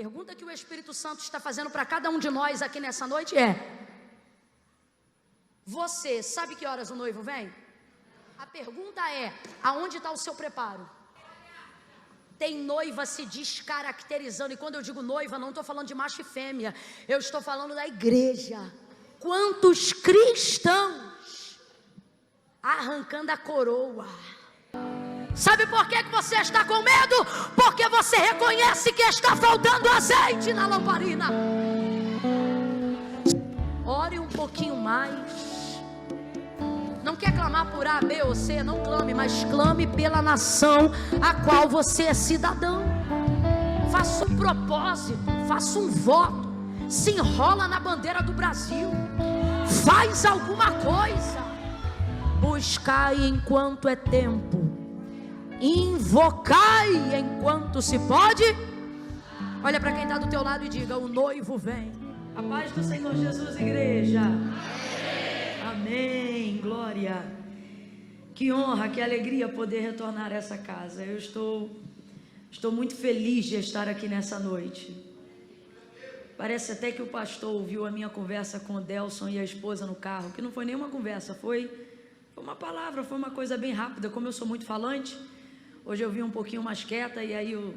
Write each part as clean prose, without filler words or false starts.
pergunta que o Espírito Santo está fazendo para cada um de nós aqui nessa noite é: você sabe que horas o noivo vem? A pergunta é: aonde está o seu preparo? Tem noiva se descaracterizando, e quando eu digo noiva, não estou falando de macho e fêmea, eu estou falando da igreja. Quantos cristãos arrancando a coroa? Sabe por que você está com medo? Porque você reconhece que está faltando azeite na lamparina. Ore um pouquinho mais. Não quer clamar por A, B ou C, não clame, mas clame pela nação a qual você é cidadão. Faça um propósito, faça um voto, se enrola na bandeira do Brasil, faz alguma coisa. Buscai enquanto é tempo, invocai enquanto se pode. Olha para quem está do teu lado e diga: o noivo vem. A paz do Senhor Jesus, igreja. Amém, glória. Que honra, que alegria poder retornar a essa casa. Eu estou muito feliz de estar aqui nessa noite. Parece até que o pastor ouviu a minha conversa com o Delson e a esposa no carro, que não foi nenhuma conversa, foi uma palavra, foi uma coisa bem rápida. Como eu sou muito falante, hoje eu vim um pouquinho mais quieta, e aí o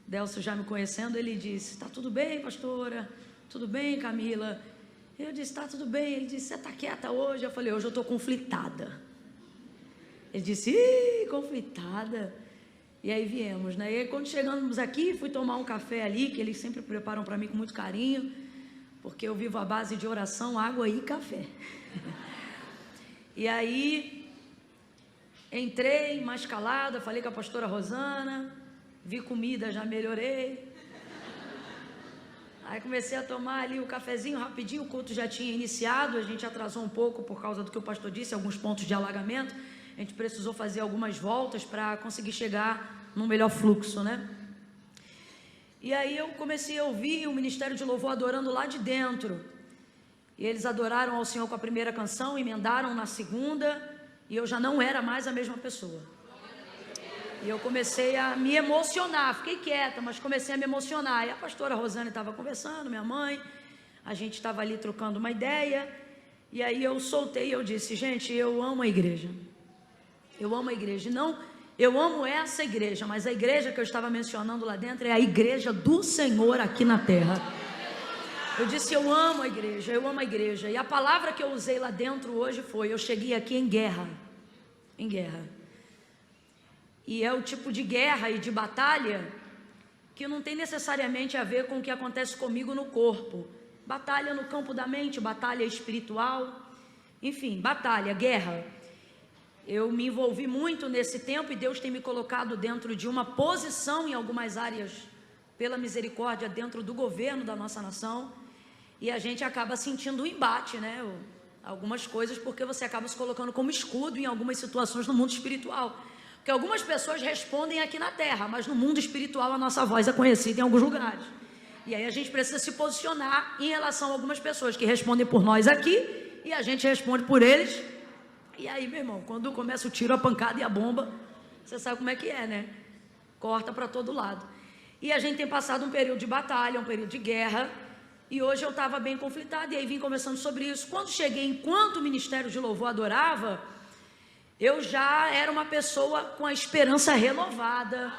Delson, já me conhecendo, ele disse: está tudo bem, pastora? Tudo bem, Camila? Eu disse: está tudo bem. Ele disse: você está quieta hoje? Eu falei: hoje eu estou conflitada. Ele disse: conflitada. E aí viemos, né? E aí, quando chegamos aqui, fui tomar um café ali, que eles sempre preparam para mim com muito carinho, porque eu vivo à base de oração, água e café. E aí, entrei mais calada, falei com a pastora Rosana, vi comida, já melhorei. Aí comecei a tomar ali o cafezinho rapidinho, o culto já tinha iniciado, a gente atrasou um pouco por causa do que o pastor disse, alguns pontos de alagamento, a gente precisou fazer algumas voltas para conseguir chegar num melhor fluxo, né? E aí eu comecei a ouvir o Ministério de Louvor adorando lá de dentro, e eles adoraram ao Senhor com a primeira canção, emendaram na segunda, e eu já não era mais a mesma pessoa. E eu comecei a me emocionar, fiquei quieta, mas comecei a me emocionar. E a pastora Rosane estava conversando, minha mãe, a gente estava ali trocando uma ideia, e aí eu soltei, eu disse: gente, eu amo a igreja. Eu amo a igreja. Não, eu amo essa igreja, mas a igreja que eu estava mencionando lá dentro é a igreja do Senhor aqui na terra. Eu disse: eu amo a igreja, eu amo a igreja. E a palavra que eu usei lá dentro hoje foi: eu cheguei aqui em guerra. Em guerra. E é o tipo de guerra e de batalha que não tem necessariamente a ver com o que acontece comigo no corpo. Batalha no campo da mente, batalha espiritual, enfim, batalha, guerra. Eu me envolvi muito nesse tempo e Deus tem me colocado dentro de uma posição em algumas áreas, pela misericórdia, dentro do governo da nossa nação, e a gente acaba sentindo um embate, né? Algumas coisas, porque você acaba se colocando como escudo em algumas situações no mundo espiritual. Porque algumas pessoas respondem aqui na terra, mas no mundo espiritual a nossa voz é conhecida em alguns lugares. E aí a gente precisa se posicionar em relação a algumas pessoas que respondem por nós aqui, e a gente responde por eles. E aí, meu irmão, quando começa o tiro, a pancada e a bomba, você sabe como é que é, né? Corta para todo lado. E a gente tem passado um período de batalha, um período de guerra, e hoje eu estava bem conflitada, e aí vim conversando sobre isso. Quando cheguei, enquanto o Ministério de Louvor adorava, eu já era uma pessoa com a esperança renovada,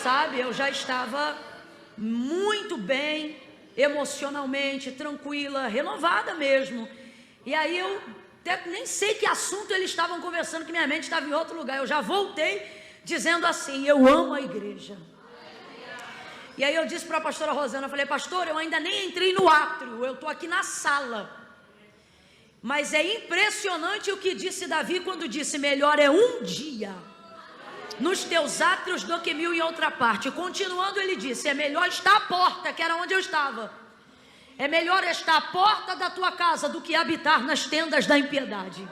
sabe? Eu já estava muito bem, emocionalmente, tranquila, renovada mesmo. E aí eu até nem sei que assunto eles estavam conversando, que minha mente estava em outro lugar. Eu já voltei dizendo assim: eu amo a igreja. E aí eu disse para a pastora Rosana, eu falei: pastora, eu ainda nem entrei no átrio, eu estou aqui na sala. Mas é impressionante o que disse Davi quando disse: melhor é um dia nos teus átrios do que 1000 em outra parte. Continuando, ele disse: é melhor estar à porta, que era onde eu estava. É melhor estar à porta da tua casa do que habitar nas tendas da impiedade.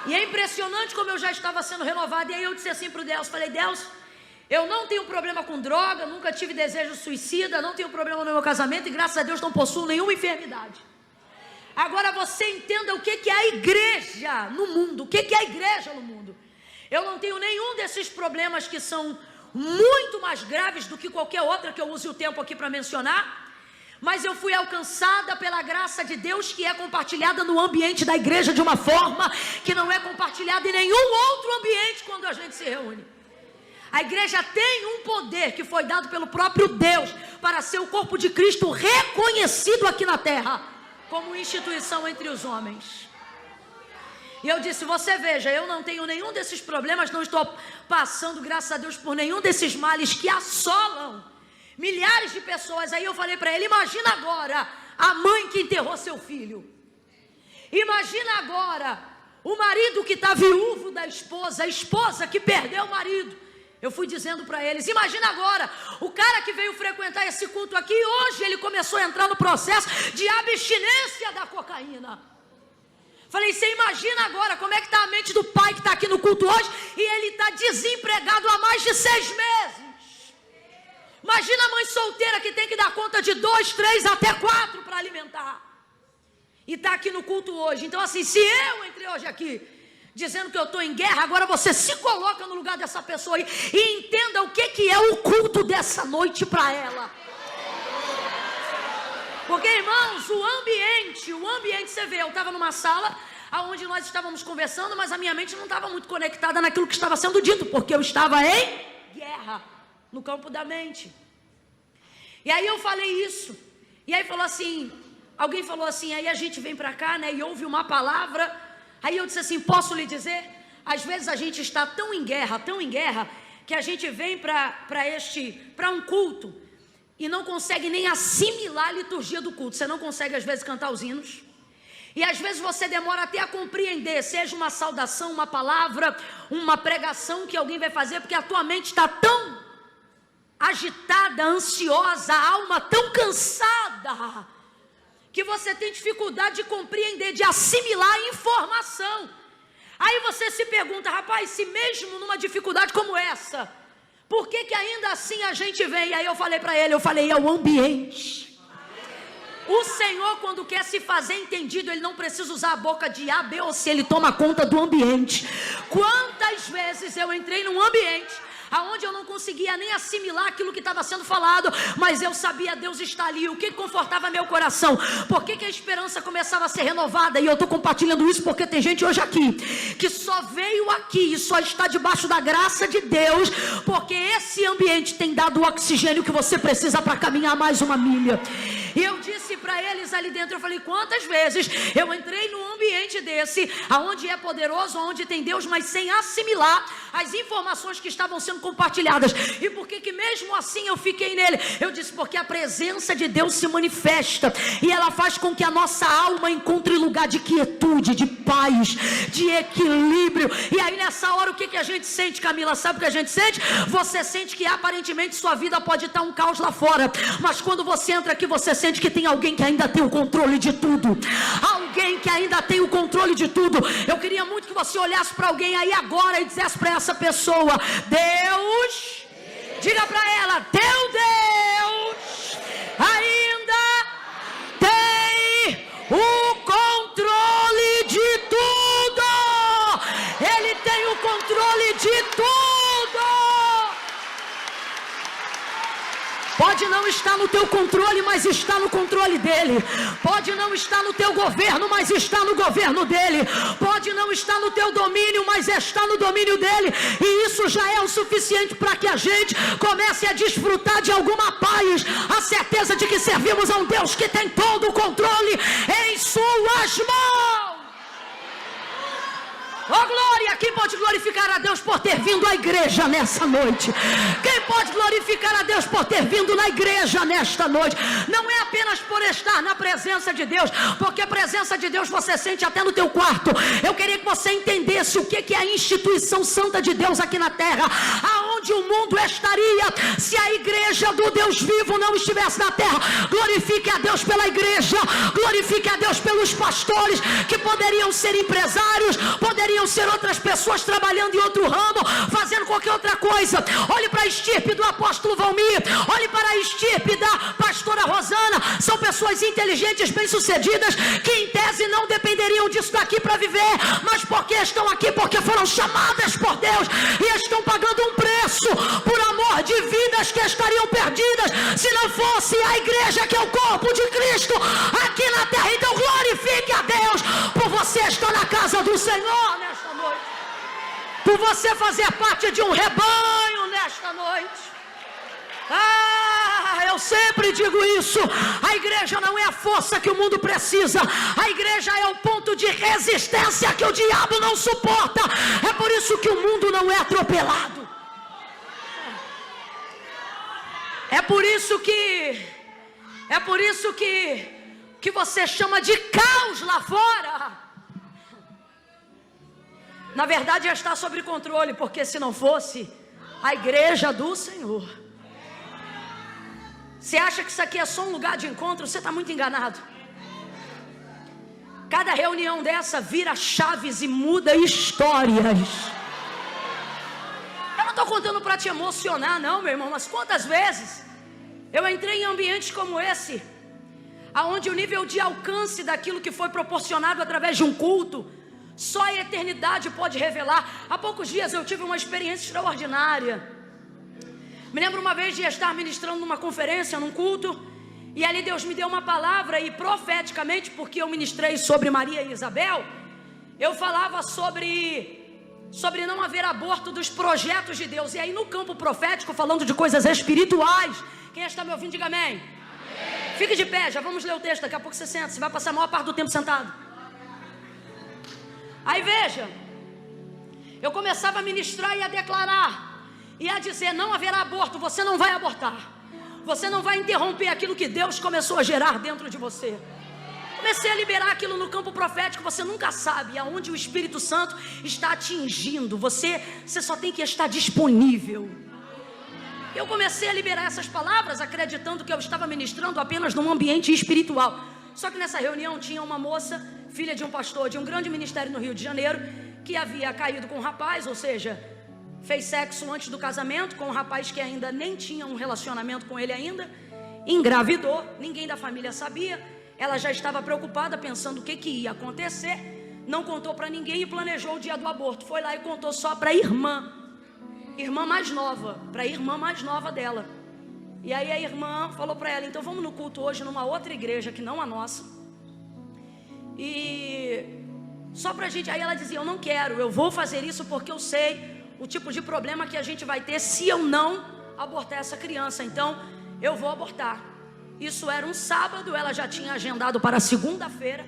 E é impressionante como eu já estava sendo renovado. E aí eu disse assim para o Deus, falei: Deus, eu não tenho problema com droga, nunca tive desejo suicida, não tenho problema no meu casamento e graças a Deus não possuo nenhuma enfermidade. Agora você entenda o que é a igreja no mundo. O que é a igreja no mundo? Eu não tenho nenhum desses problemas que são muito mais graves do que qualquer outra que eu use o tempo aqui para mencionar, mas eu fui alcançada pela graça de Deus, que é compartilhada no ambiente da igreja de uma forma que não é compartilhada em nenhum outro ambiente quando a gente se reúne. A igreja tem um poder que foi dado pelo próprio Deus para ser o corpo de Cristo reconhecido aqui na terra como instituição entre os homens. E eu disse, você veja, eu não tenho nenhum desses problemas, não estou passando, graças a Deus, por nenhum desses males que assolam milhares de pessoas. Aí eu falei para ele, imagina agora a mãe que enterrou seu filho. Imagina agora o marido que está viúvo da esposa, a esposa que perdeu o marido. Eu fui dizendo para eles, imagina agora o cara que veio frequentar esse culto aqui, hoje ele começou a entrar no processo de abstinência da cocaína. Falei, você imagina agora como é que está a mente do pai que está aqui no culto hoje e ele está desempregado há mais de 6 meses. Imagina a mãe solteira que tem que dar conta de 2, 3, até 4 para alimentar. E está aqui no culto hoje. Então assim, se eu entrei hoje aqui dizendo que eu estou em guerra, agora você se coloca no lugar dessa pessoa aí e entenda o que é o culto dessa noite para ela. Porque, irmãos, o ambiente, você vê, eu estava numa sala onde nós estávamos conversando, mas a minha mente não estava muito conectada naquilo que estava sendo dito, porque eu estava em guerra, no campo da mente. E aí eu falei isso, e aí alguém falou assim, aí a gente vem para cá, né, e ouve uma palavra, aí eu disse assim, posso lhe dizer, às vezes a gente está tão em guerra, que a gente vem para um culto, e não consegue nem assimilar a liturgia do culto. Você não consegue às vezes cantar os hinos, e às vezes você demora até a compreender, seja uma saudação, uma palavra, uma pregação que alguém vai fazer, porque a tua mente está tão agitada, ansiosa, a alma tão cansada, que você tem dificuldade de compreender, de assimilar a informação. Aí você se pergunta, rapaz, se mesmo numa dificuldade como essa, por que ainda assim a gente vem? E aí eu falei para ele, é o ambiente. O Senhor, quando quer se fazer entendido, Ele não precisa usar a boca de A, B ou C, Ele toma conta do ambiente. Quantas vezes eu entrei num ambiente aonde eu não conseguia nem assimilar aquilo que estava sendo falado, mas eu sabia, Deus está ali. O que confortava meu coração? Por que a esperança começava a ser renovada? E eu estou compartilhando isso porque tem gente hoje aqui que só veio aqui e só está debaixo da graça de Deus porque esse ambiente tem dado o oxigênio que você precisa para caminhar mais uma milha. E eu disse para eles ali dentro, eu falei, quantas vezes eu entrei num ambiente desse, aonde é poderoso, aonde tem Deus, mas sem assimilar as informações que estavam sendo compartilhadas. E por que mesmo assim eu fiquei nele? Eu disse, porque a presença de Deus se manifesta e ela faz com que a nossa alma encontre lugar de quietude, de paz, de equilíbrio. E aí nessa hora o que a gente sente, Camila? Sabe o que a gente sente? Você sente que aparentemente sua vida pode estar um caos lá fora, mas quando você entra aqui, você sente que tem alguém que ainda tem o controle de tudo. Alguém que ainda tem o controle de tudo. Eu queria muito que você olhasse para alguém aí agora e dissesse para essa pessoa, Deus, diga para ela, teu Deus ainda tem o controle de tudo. Ele tem o controle de tudo. Pode não estar no teu controle, mas está no controle dele. Pode não estar no teu governo, mas está no governo dele. Pode não estar no teu domínio, mas está no domínio dele. E isso já é o suficiente para que a gente comece a desfrutar de alguma paz, a certeza de que servimos a um Deus que tem todo o controle em suas mãos. Oh glória, quem pode glorificar a Deus por ter vindo à igreja nessa noite? Quem pode glorificar a Deus por ter vindo na igreja nesta noite? Não é apenas por estar na presença de Deus, porque a presença de Deus você sente até no teu quarto. Eu queria que você entendesse o que é a instituição santa de Deus aqui na terra. Aonde o mundo estaria se a igreja do Deus vivo não estivesse na terra? Glorifique a Deus pela igreja, glorifique a Deus pelos pastores que poderiam ser empresários, poderiam ser outras pessoas trabalhando em outro ramo, fazendo qualquer outra coisa. Olhe para a estirpe do apóstolo Valmir, olhe para a estirpe da pastora Rosana. São pessoas inteligentes, bem-sucedidas, que em tese não dependeriam disso daqui para viver, mas porque estão aqui, porque foram chamadas por Deus e estão pagando um preço preço por amor de vidas que estariam perdidas se não fosse a igreja, que é o corpo de Cristo aqui na terra. Então glorifique a Deus por você estar na casa do Senhor nesta noite, por você fazer parte de um rebanho nesta noite. Eu sempre digo isso: a igreja não é a força que o mundo precisa, a igreja é o ponto de resistência que o diabo não suporta. É por isso que o mundo não é atropelado, é por isso que você chama de caos lá fora. Na verdade já está sob controle, porque se não fosse a igreja do Senhor. Você acha que isso aqui é só um lugar de encontro? Você está muito enganado. Cada reunião dessa vira chaves e muda histórias. Eu não estou contando para te emocionar não, meu irmão, mas quantas vezes eu entrei em ambientes como esse, aonde o nível de alcance daquilo que foi proporcionado através de um culto, só a eternidade pode revelar. Há poucos dias eu tive uma experiência extraordinária. Me lembro uma vez de estar ministrando numa conferência, num culto, e ali Deus me deu uma palavra, e profeticamente, porque eu ministrei sobre Maria e Isabel, eu falava sobre não haver aborto dos projetos de Deus. E aí no campo profético, falando de coisas espirituais, quem está me ouvindo, diga amém. Amém. Fique de pé, já vamos ler o texto, daqui a pouco você senta, você vai passar a maior parte do tempo sentado. Aí veja, eu começava a ministrar e a declarar, e a dizer: não haverá aborto, você não vai abortar, você não vai interromper aquilo que Deus começou a gerar dentro de você. Comecei a liberar aquilo no campo profético. Você nunca sabe aonde o Espírito Santo está atingindo, você só tem que estar disponível. Eu comecei a liberar essas palavras, acreditando que eu estava ministrando apenas num ambiente espiritual. Só que nessa reunião tinha uma moça, filha de um pastor de um grande ministério no Rio de Janeiro, que havia caído com um rapaz, ou seja, fez sexo antes do casamento com um rapaz que ainda nem tinha um relacionamento com ele ainda, engravidou, ninguém da família sabia, ela já estava preocupada, pensando o que ia acontecer, não contou para ninguém e planejou o dia do aborto. Foi lá e contou só para a irmã mais nova, para a irmã mais nova dela. E aí a irmã falou para ela: então vamos no culto hoje numa outra igreja que não a nossa, e só pra gente. Aí ela dizia: eu não quero, eu vou fazer isso porque eu sei o tipo de problema que a gente vai ter se eu não abortar essa criança, então eu vou abortar. Isso era um sábado, ela já tinha agendado para segunda-feira,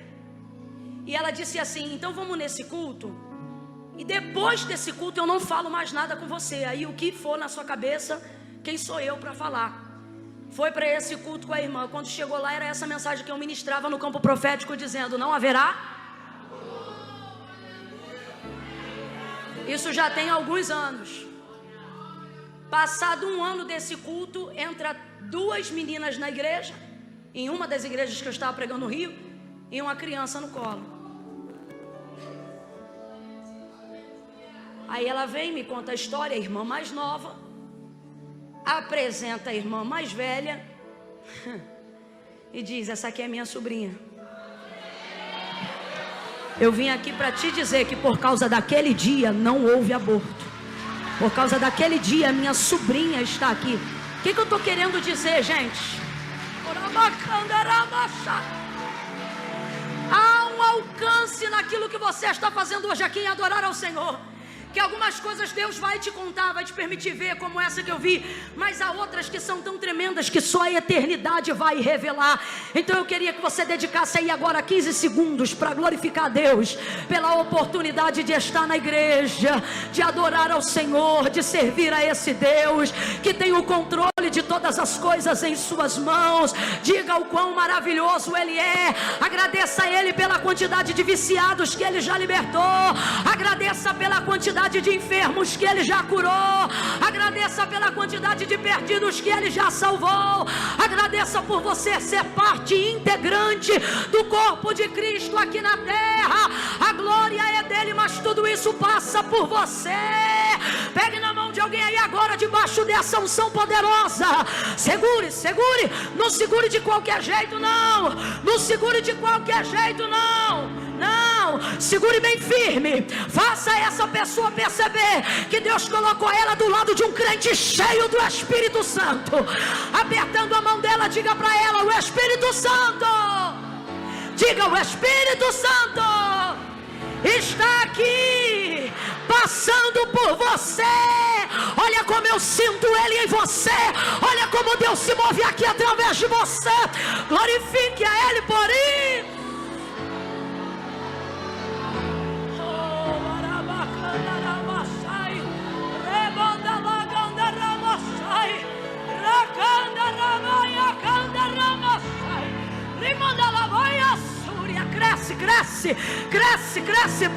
e ela disse assim: então vamos nesse culto, e depois desse culto eu não falo mais nada com você, aí o que for na sua cabeça, quem sou eu para falar? Foi para esse culto com a irmã. Quando chegou lá, era essa mensagem que eu ministrava no campo profético, dizendo: não haverá. Isso já tem alguns anos. Passado um ano desse culto, entra duas meninas na igreja, em uma das igrejas que eu estava pregando no Rio, e uma criança no colo. Aí ela vem, me conta a história, a irmã mais nova apresenta a irmã mais velha e diz: essa aqui é minha sobrinha. Eu vim aqui para te dizer que por causa daquele dia não houve aborto. Por causa daquele dia minha sobrinha está aqui. O que eu estou querendo dizer, gente? Há um alcance naquilo que você está fazendo hoje aqui em adorar ao Senhor, que algumas coisas Deus vai te contar, vai te permitir ver, como essa que eu vi, mas há outras que são tão tremendas que só a eternidade vai revelar. Então eu queria que você dedicasse aí agora 15 segundos para glorificar a Deus pela oportunidade de estar na igreja, de adorar ao Senhor, de servir a esse Deus que tem o controle de todas as coisas em suas mãos. Diga o quão maravilhoso Ele é. Agradeça a Ele pela quantidade de viciados que Ele já libertou. Agradeça pela quantidade de enfermos que Ele já curou. Agradeça pela quantidade de perdidos que Ele já salvou. Agradeça por você ser parte integrante do corpo de Cristo aqui na terra. A glória é dele, mas tudo isso passa por você. Pegue na mão de alguém aí agora, debaixo dessa unção poderosa. Segure, segure. Não segure de qualquer jeito, não. Não segure de qualquer jeito, não. Não. mão, segure bem firme, faça essa pessoa perceber que Deus colocou ela do lado de um crente cheio do Espírito Santo. Apertando a mão dela, diga para ela: o Espírito Santo, diga, o Espírito Santo está aqui, passando por você. Olha como eu sinto Ele em você. Olha como Deus se move aqui através de você. Glorifique a Ele por isso. Cresce, cresce, cresce, cresce,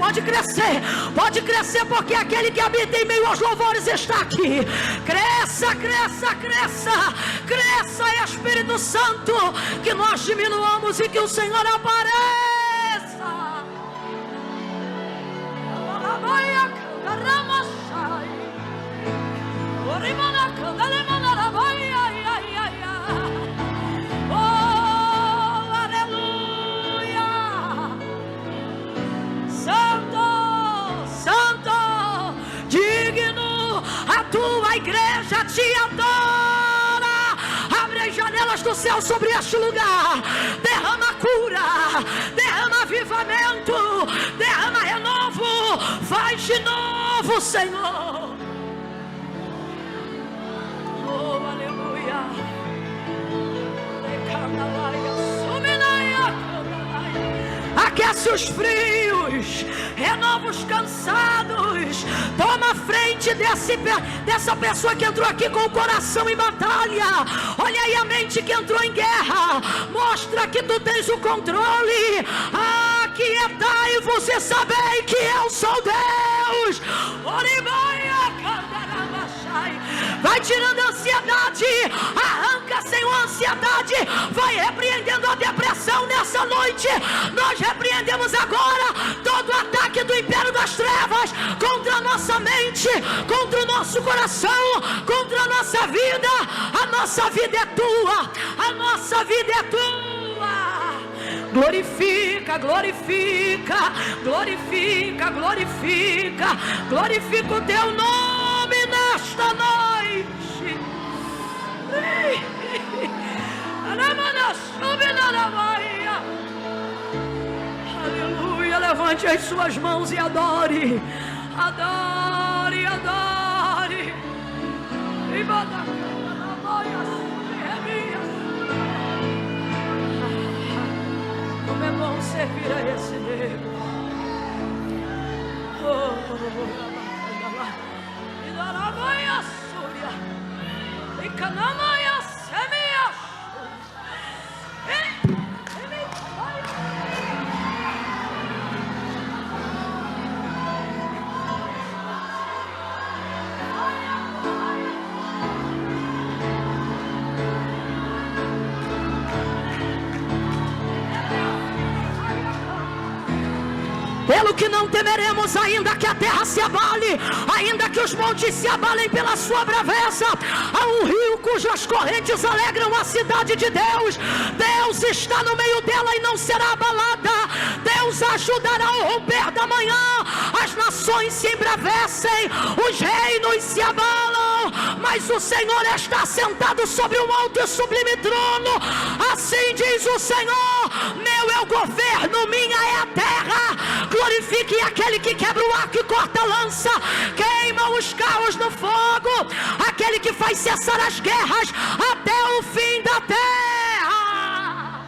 pode crescer, porque aquele que habita em meio aos louvores está aqui. Cresça, cresça, cresça, cresça, Espírito Santo, que nós diminuamos e que o Senhor apareça. A igreja te adora. Abre as janelas do céu sobre este lugar. Derrama cura, derrama avivamento, derrama renovo. Faz de novo, Senhor. Oh, aleluia. Aquece os frios, renova os cansados. Toma a frente dessa pessoa que entrou aqui com o coração em batalha. Olha aí a mente que entrou em guerra. Mostra que tu tens o controle. Aquietai-vos e sabei que eu sou Deus. Vai tirando a ansiedade. Arranca, Senhor, a ansiedade. Vai repreendendo a depressão nessa noite. Nós repreendemos agora todo ataque do império das trevas contra a nossa mente, contra o nosso coração, contra a nossa vida. A nossa vida é tua. A nossa vida é tua. Glorifica, glorifica, glorifica, glorifica, glorifica o teu nome nesta noite. Aleluia, levante as suas mãos e adore, adore, adore. Como é bom servir a esse Deus. Pelo que não temeremos, ainda que a terra se abale, ainda que os montes se abalem pela sua braveza. Há um rio cujas correntes alegram a cidade de Deus. Deus está no meio dela e não será abalada. Deus ajudará ao romper da manhã. As nações se embravecem, os reinos se abalam, mas o Senhor está sentado sobre um alto e sublime trono. Assim diz o Senhor: meu é o governo, minha é a terra. Glorifique aquele que quebra o arco e corta a lança, queima os carros no fogo, aquele que faz cessar as guerras até o fim da terra.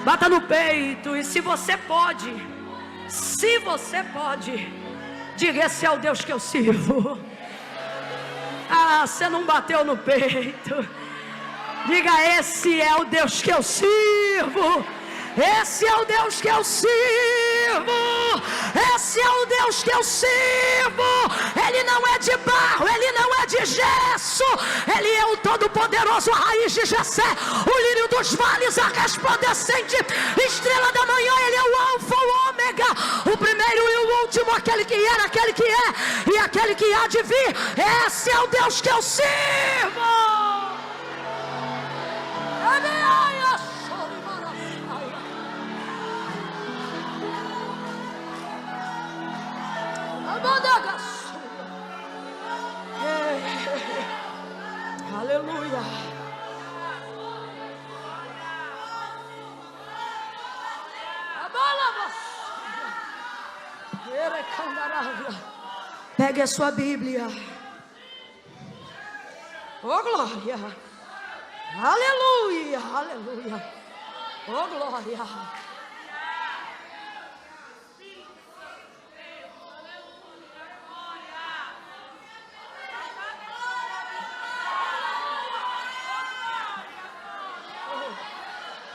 Bata no peito, e se você pode, diga: esse é o Deus que eu sirvo. Ah, você não bateu no peito. Diga: esse é o Deus que eu sirvo. Esse é o Deus que eu sirvo. Esse é o Deus que eu sirvo. Ele não é de barro, ele não é de gesso. Ele é o Todo-Poderoso, a raiz de Jessé, o lírio dos vales, a resplandecente estrela da manhã. Ele é o Alfa, o Ômega, o primeiro e o último, aquele que era, aquele que é e aquele que há de vir. Esse é o Deus que eu sirvo. Aleluia. Pegue a sua Bíblia. Oh, glória. Aleluia, aleluia. Oh, glória.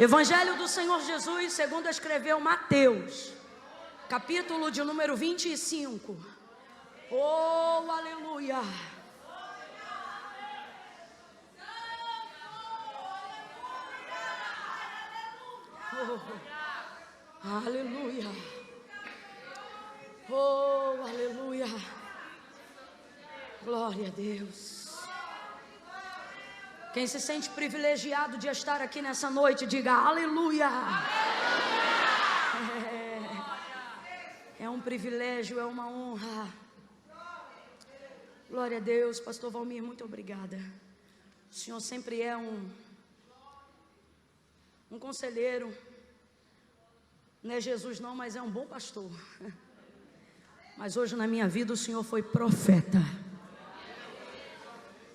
Evangelho do Senhor Jesus, segundo escreveu Mateus, capítulo de número 25. Oh, aleluia. Oh, aleluia. Oh, aleluia. Glória a Deus. Quem se sente privilegiado de estar aqui nessa noite, diga aleluia. É um privilégio, é uma honra. Glória a Deus. Pastor Valmir, muito obrigada. O Senhor sempre é um conselheiro. Não é Jesus não, mas é um bom pastor. Mas hoje na minha vida o Senhor foi profeta.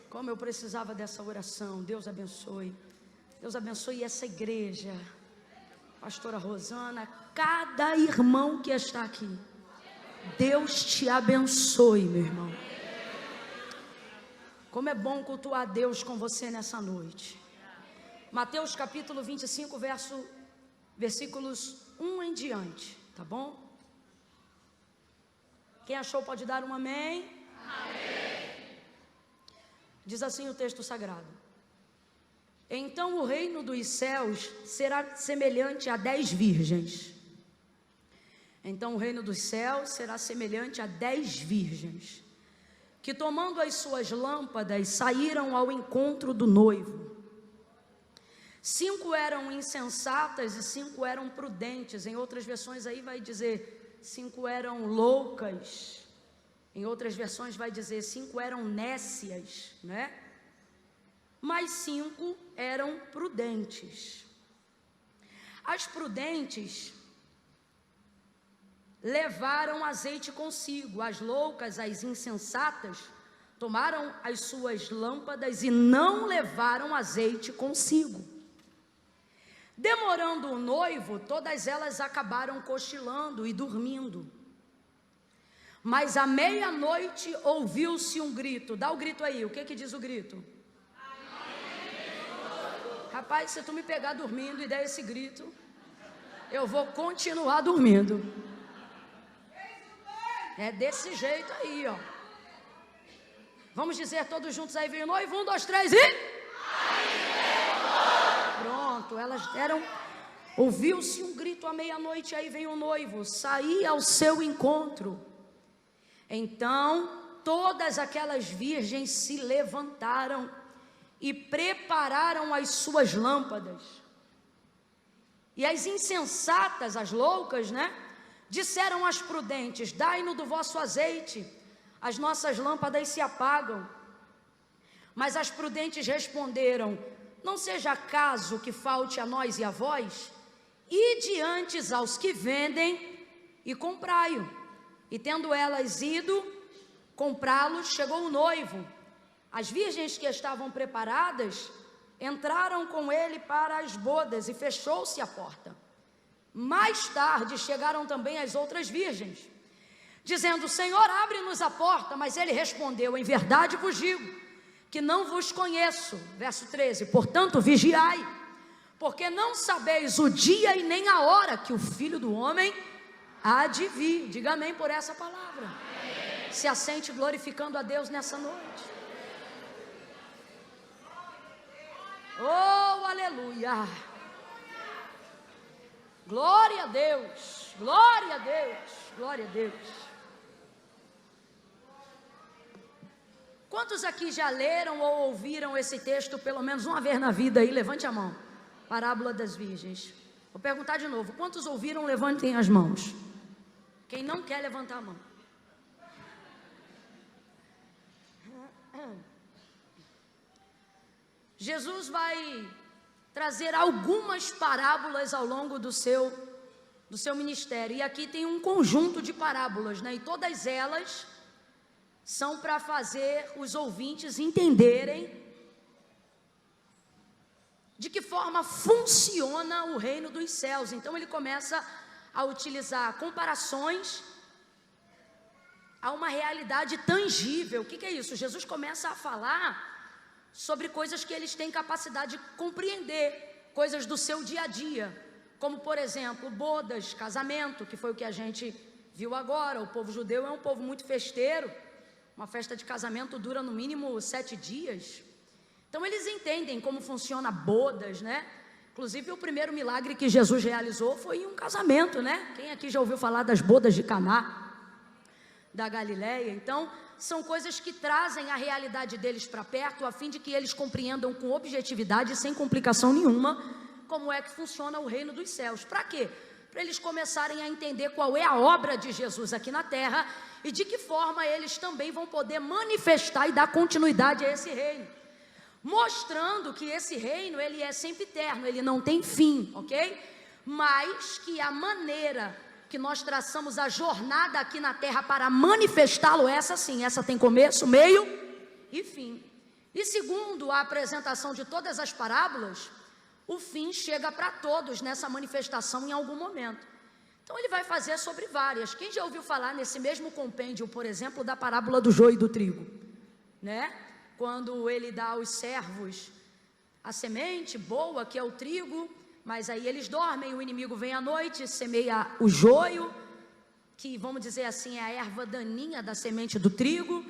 Como eu precisava dessa oração. Deus abençoe. Deus abençoe essa igreja. Pastora Rosana, cada irmão que está aqui. Deus te abençoe, meu irmão. Como é bom cultuar a Deus com você nessa noite. Mateus capítulo 25, versículos 1 em diante, tá bom? Quem achou pode dar um amém? Amém. Diz assim o texto sagrado: então o reino dos céus será semelhante a 10 virgens. Então o reino dos céus será semelhante a 10 virgens, que tomando as suas lâmpadas saíram ao encontro do noivo. 5 eram insensatas e 5 eram prudentes. Em outras versões aí vai dizer 5 eram loucas. Em outras versões vai dizer 5 eram nécias, né? Mas 5 eram prudentes. As prudentes levaram azeite consigo. As loucas, as insensatas, tomaram as suas lâmpadas e não levaram azeite consigo. Demorando o noivo, todas elas acabaram cochilando e dormindo. Mas à meia-noite ouviu-se um grito. Dá o grito aí, o que diz o grito? Rapaz, se tu me pegar dormindo e der esse grito, eu vou continuar dormindo. É desse jeito aí, ó. Vamos dizer todos juntos aí, vem o noivo, 1, 2, 3 e... Pronto, elas deram... Ouviu-se um grito à meia-noite, aí vem o noivo, saí ao seu encontro. Então, todas aquelas virgens se levantaram e prepararam as suas lâmpadas. E as insensatas, as loucas, né? Disseram às prudentes: dai-nos do vosso azeite, as nossas lâmpadas se apagam. Mas as prudentes responderam: não seja caso que falte a nós e a vós, ide antes aos que vendem e comprai-o. E tendo elas ido comprá-los, chegou o noivo. As virgens que estavam preparadas entraram com ele para as bodas e fechou-se a porta. Mais tarde chegaram também as outras virgens, dizendo: Senhor, abre-nos a porta. Mas ele respondeu: em verdade vos digo que não vos conheço. Verso 13: portanto vigiai, porque não sabeis o dia e nem a hora que o Filho do Homem há de vir. Diga amém por essa palavra. Amém. Se assente glorificando a Deus nessa noite. Oh, aleluia. Glória a Deus, glória a Deus, glória a Deus. Quantos aqui já leram ou ouviram esse texto pelo menos uma vez na vida aí? Levante a mão. Parábola das virgens. Vou perguntar de novo, quantos ouviram? Levantem as mãos. Quem não quer levantar a mão? Jesus vai trazer algumas parábolas ao longo do seu ministério, e aqui tem um conjunto de parábolas, né? E todas elas são para fazer os ouvintes entenderem de que forma funciona o reino dos céus. Então ele começa a utilizar comparações a uma realidade tangível. O que é isso? Jesus começa a falar sobre coisas que eles têm capacidade de compreender, coisas do seu dia a dia, como por exemplo, bodas, casamento, que foi o que a gente viu agora. O povo judeu é um povo muito festeiro, uma festa de casamento dura no mínimo 7 dias, então eles entendem como funciona bodas, né? Inclusive o primeiro milagre que Jesus realizou foi em um casamento, né? Quem aqui já ouviu falar das bodas de Caná, da Galileia? Então, são coisas que trazem a realidade deles para perto, a fim de que eles compreendam com objetividade, sem complicação nenhuma, como é que funciona o reino dos céus. Para quê? Para eles começarem a entender qual é a obra de Jesus aqui na terra e de que forma eles também vão poder manifestar e dar continuidade a esse reino, mostrando que esse reino, ele é sempre eterno, ele não tem fim, ok? Mas que a maneira que nós traçamos a jornada aqui na terra para manifestá-lo, essa sim, essa tem começo, meio e fim. E segundo a apresentação de todas as parábolas, o fim chega para todos nessa manifestação em algum momento. Então ele vai fazer sobre várias. Quem já ouviu falar nesse mesmo compêndio, por exemplo, da parábola do joio e do trigo, né? Quando ele dá aos servos a semente boa, que é o trigo, mas aí eles dormem, o inimigo vem à noite, semeia o joio, que vamos dizer assim, é a erva daninha da semente do trigo,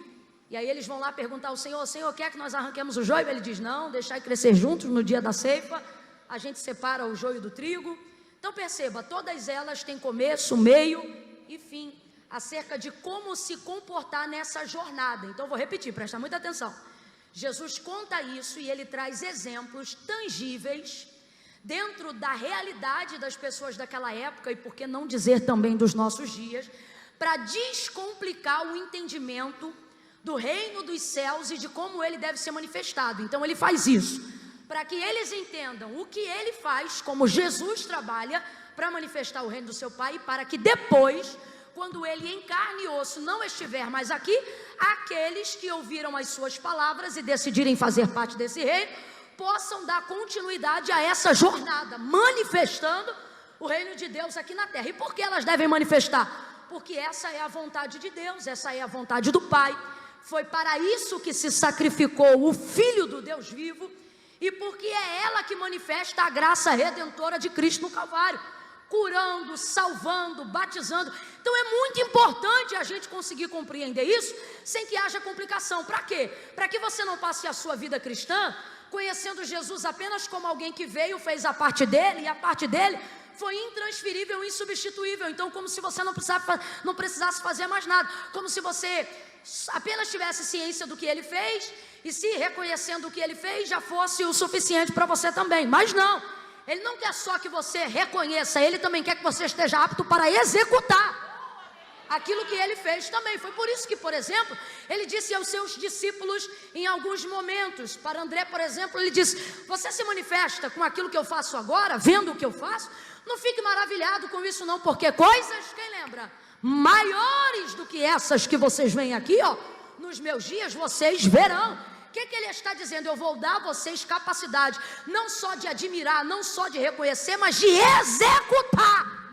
e aí eles vão lá perguntar ao Senhor: Senhor, quer que nós arranquemos o joio? Ele diz: não, deixai crescer juntos no dia da ceifa, a gente separa o joio do trigo. Então perceba, todas elas têm começo, meio e fim, acerca de como se comportar nessa jornada. Então vou repetir, presta muita atenção. Jesus conta isso e ele traz exemplos tangíveis dentro da realidade das pessoas daquela época, e por que não dizer também dos nossos dias, para descomplicar o entendimento do reino dos céus e de como ele deve ser manifestado. Então ele faz isso, para que eles entendam o que ele faz, como Jesus trabalha para manifestar o reino do seu Pai, e para que depois, quando ele em carne e osso não estiver mais aqui, aqueles que ouviram as suas palavras e decidirem fazer parte desse reino, possam dar continuidade a essa jornada, manifestando o reino de Deus aqui na terra. E por que elas devem manifestar? Porque essa é a vontade de Deus, essa é a vontade do Pai. Foi para isso que se sacrificou o Filho do Deus vivo, e porque é ela que manifesta a graça redentora de Cristo no Calvário, curando, salvando, batizando. Então é muito importante a gente conseguir compreender isso sem que haja complicação. Para quê? Para que você não passe a sua vida cristã conhecendo Jesus apenas como alguém que veio, fez a parte dele, e a parte dele foi intransferível, insubstituível. Então, como se você não precisasse fazer mais nada, como se você apenas tivesse ciência do que ele fez, e se reconhecendo o que ele fez, já fosse o suficiente para você também. Mas não, ele não quer só que você reconheça, ele também quer que você esteja apto para executar aquilo que ele fez também. Foi por isso que, por exemplo, ele disse aos seus discípulos em alguns momentos, para André, por exemplo, ele disse: você se manifesta com aquilo que eu faço agora, vendo o que eu faço? Não fique maravilhado com isso não, porque coisas, quem lembra, maiores do que essas que vocês veem aqui, ó, nos meus dias vocês verão. O que ele está dizendo? Eu vou dar a vocês capacidade, não só de admirar, não só de reconhecer, mas de executar.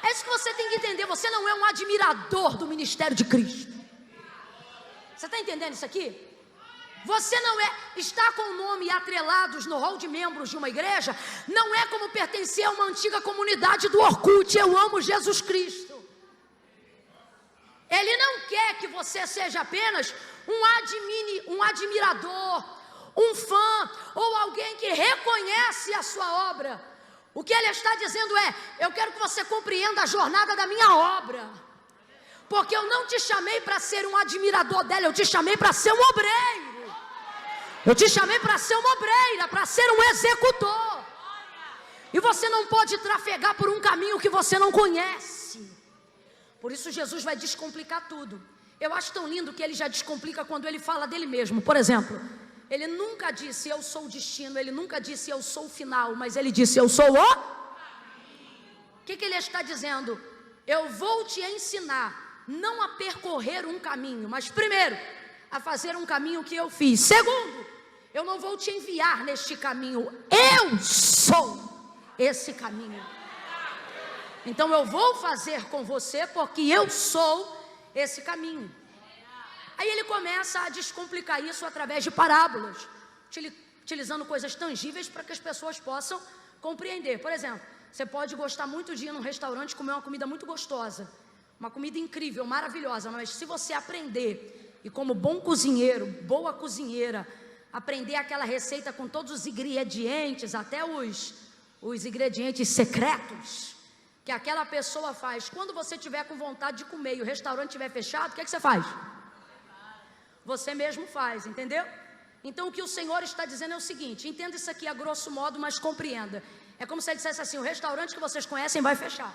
É isso que você tem que entender. Você não é um admirador do ministério de Cristo. Você está entendendo isso aqui? Você não é, estar com o nome atrelados no hall de membros de uma igreja, não é como pertencer a uma antiga comunidade do Orkut. Eu amo Jesus Cristo. Ele não quer que você seja apenas um admirador, um fã, ou alguém que reconhece a sua obra. O que ele está dizendo é: eu quero que você compreenda a jornada da minha obra, porque eu não te chamei para ser um admirador dela, eu te chamei para ser um obreiro. Eu te chamei para ser uma obreira, para ser um executor. E você não pode trafegar por um caminho que você não conhece. Por isso Jesus vai descomplicar tudo. Eu acho tão lindo que ele já descomplica quando ele fala dele mesmo. Por exemplo, ele nunca disse eu sou o destino, ele nunca disse eu sou o final, mas ele disse eu sou o... O que ele está dizendo? Eu vou te ensinar, não a percorrer um caminho, mas primeiro, a fazer um caminho que eu fiz. Segundo, eu não vou te enviar neste caminho, eu sou esse caminho. Então eu vou fazer com você porque eu sou esse caminho. Aí ele começa a descomplicar isso através de parábolas, utilizando coisas tangíveis para que as pessoas possam compreender. Por exemplo, você pode gostar muito de ir num restaurante e comer uma comida muito gostosa, uma comida incrível, maravilhosa, mas se você aprender, e como bom cozinheiro, boa cozinheira, aprender aquela receita com todos os ingredientes, até os ingredientes secretos que aquela pessoa faz, quando você tiver com vontade de comer e o restaurante estiver fechado, o que você faz? Você mesmo faz, entendeu? Então o que o Senhor está dizendo é o seguinte, entenda isso aqui a grosso modo, mas compreenda. É como se ele dissesse assim, o restaurante que vocês conhecem vai fechar,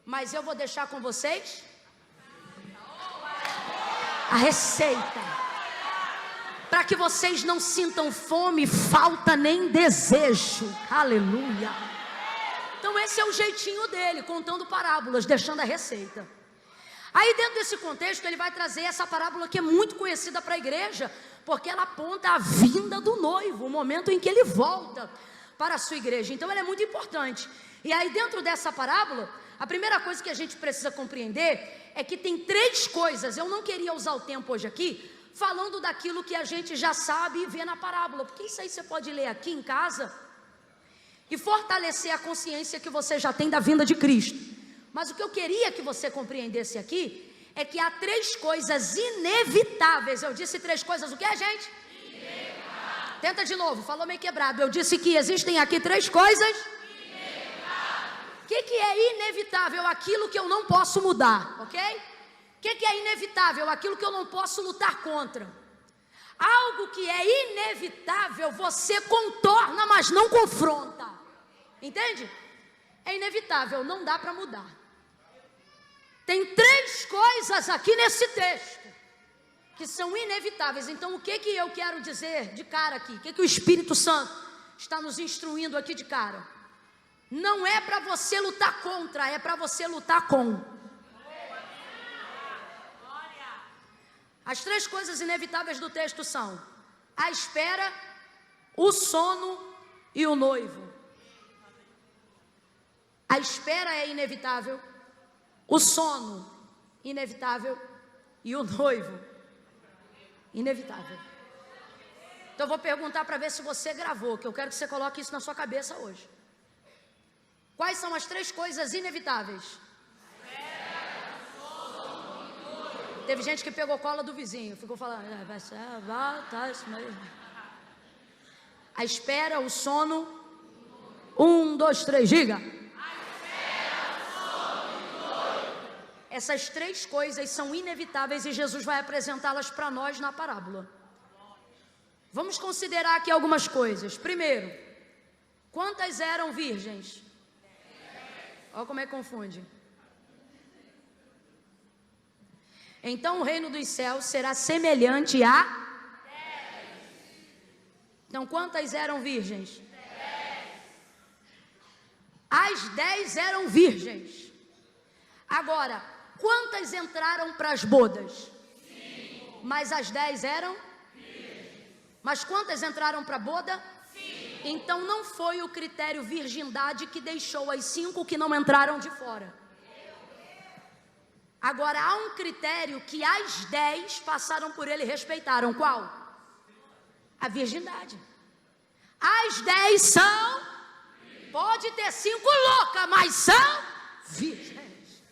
mas eu vou deixar com vocês a receita, para que vocês não sintam fome, falta nem desejo. Aleluia. Então esse é o jeitinho dele, contando parábolas, deixando a receita. Aí dentro desse contexto ele vai trazer essa parábola que é muito conhecida para a igreja, porque ela aponta a vinda do noivo, o momento em que ele volta para a sua igreja. Então ela é muito importante. E aí dentro dessa parábola, a primeira coisa que a gente precisa compreender é que tem 3 coisas. Eu não queria usar o tempo hoje aqui falando daquilo que a gente já sabe e vê na parábola, porque isso aí você pode ler aqui em casa e fortalecer a consciência que você já tem da vinda de Cristo. Mas o que eu queria que você compreendesse aqui é que há 3 coisas inevitáveis. Eu disse 3 coisas, o que é, gente? Inevitável. Tenta de novo, falou meio quebrado. Eu disse que existem aqui 3 coisas inevitáveis. O que é inevitável? Aquilo que eu não posso mudar, ok? O que é inevitável? Aquilo que eu não posso lutar contra. Algo que é inevitável, você contorna, mas não confronta. Entende? É inevitável, não dá para mudar. Tem 3 coisas aqui nesse texto que são inevitáveis. Então o que eu quero dizer de cara aqui? O que o Espírito Santo está nos instruindo aqui de cara? Não é para você lutar contra, é para você lutar com. As 3 coisas inevitáveis do texto são a espera, o sono e o noivo. A espera é inevitável, o sono inevitável e o noivo inevitável. Então eu vou perguntar para ver se você gravou, que eu quero que você coloque isso na sua cabeça hoje. Quais são as 3 coisas inevitáveis? Teve gente que pegou cola do vizinho, ficou falando, vai ser, tá, isso mesmo. A espera, o sono, 1, 2, 3, diga. Essas 3 coisas são inevitáveis e Jesus vai apresentá-las para nós na parábola. Vamos considerar aqui algumas coisas. Primeiro, quantas eram virgens? Olha como é que confunde. Então o reino dos céus será semelhante a 10. Então quantas eram virgens? 10. As 10 eram virgens. Agora, quantas entraram para as bodas? 5. Mas as 10 eram virgens. Mas quantas entraram para a boda? 5. Então não foi o critério virgindade que deixou as 5 que não entraram de fora. Agora há um critério que as 10 passaram por ele e respeitaram. Qual? A virgindade. As 10 são, pode ter 5 loucas, mas são virgens.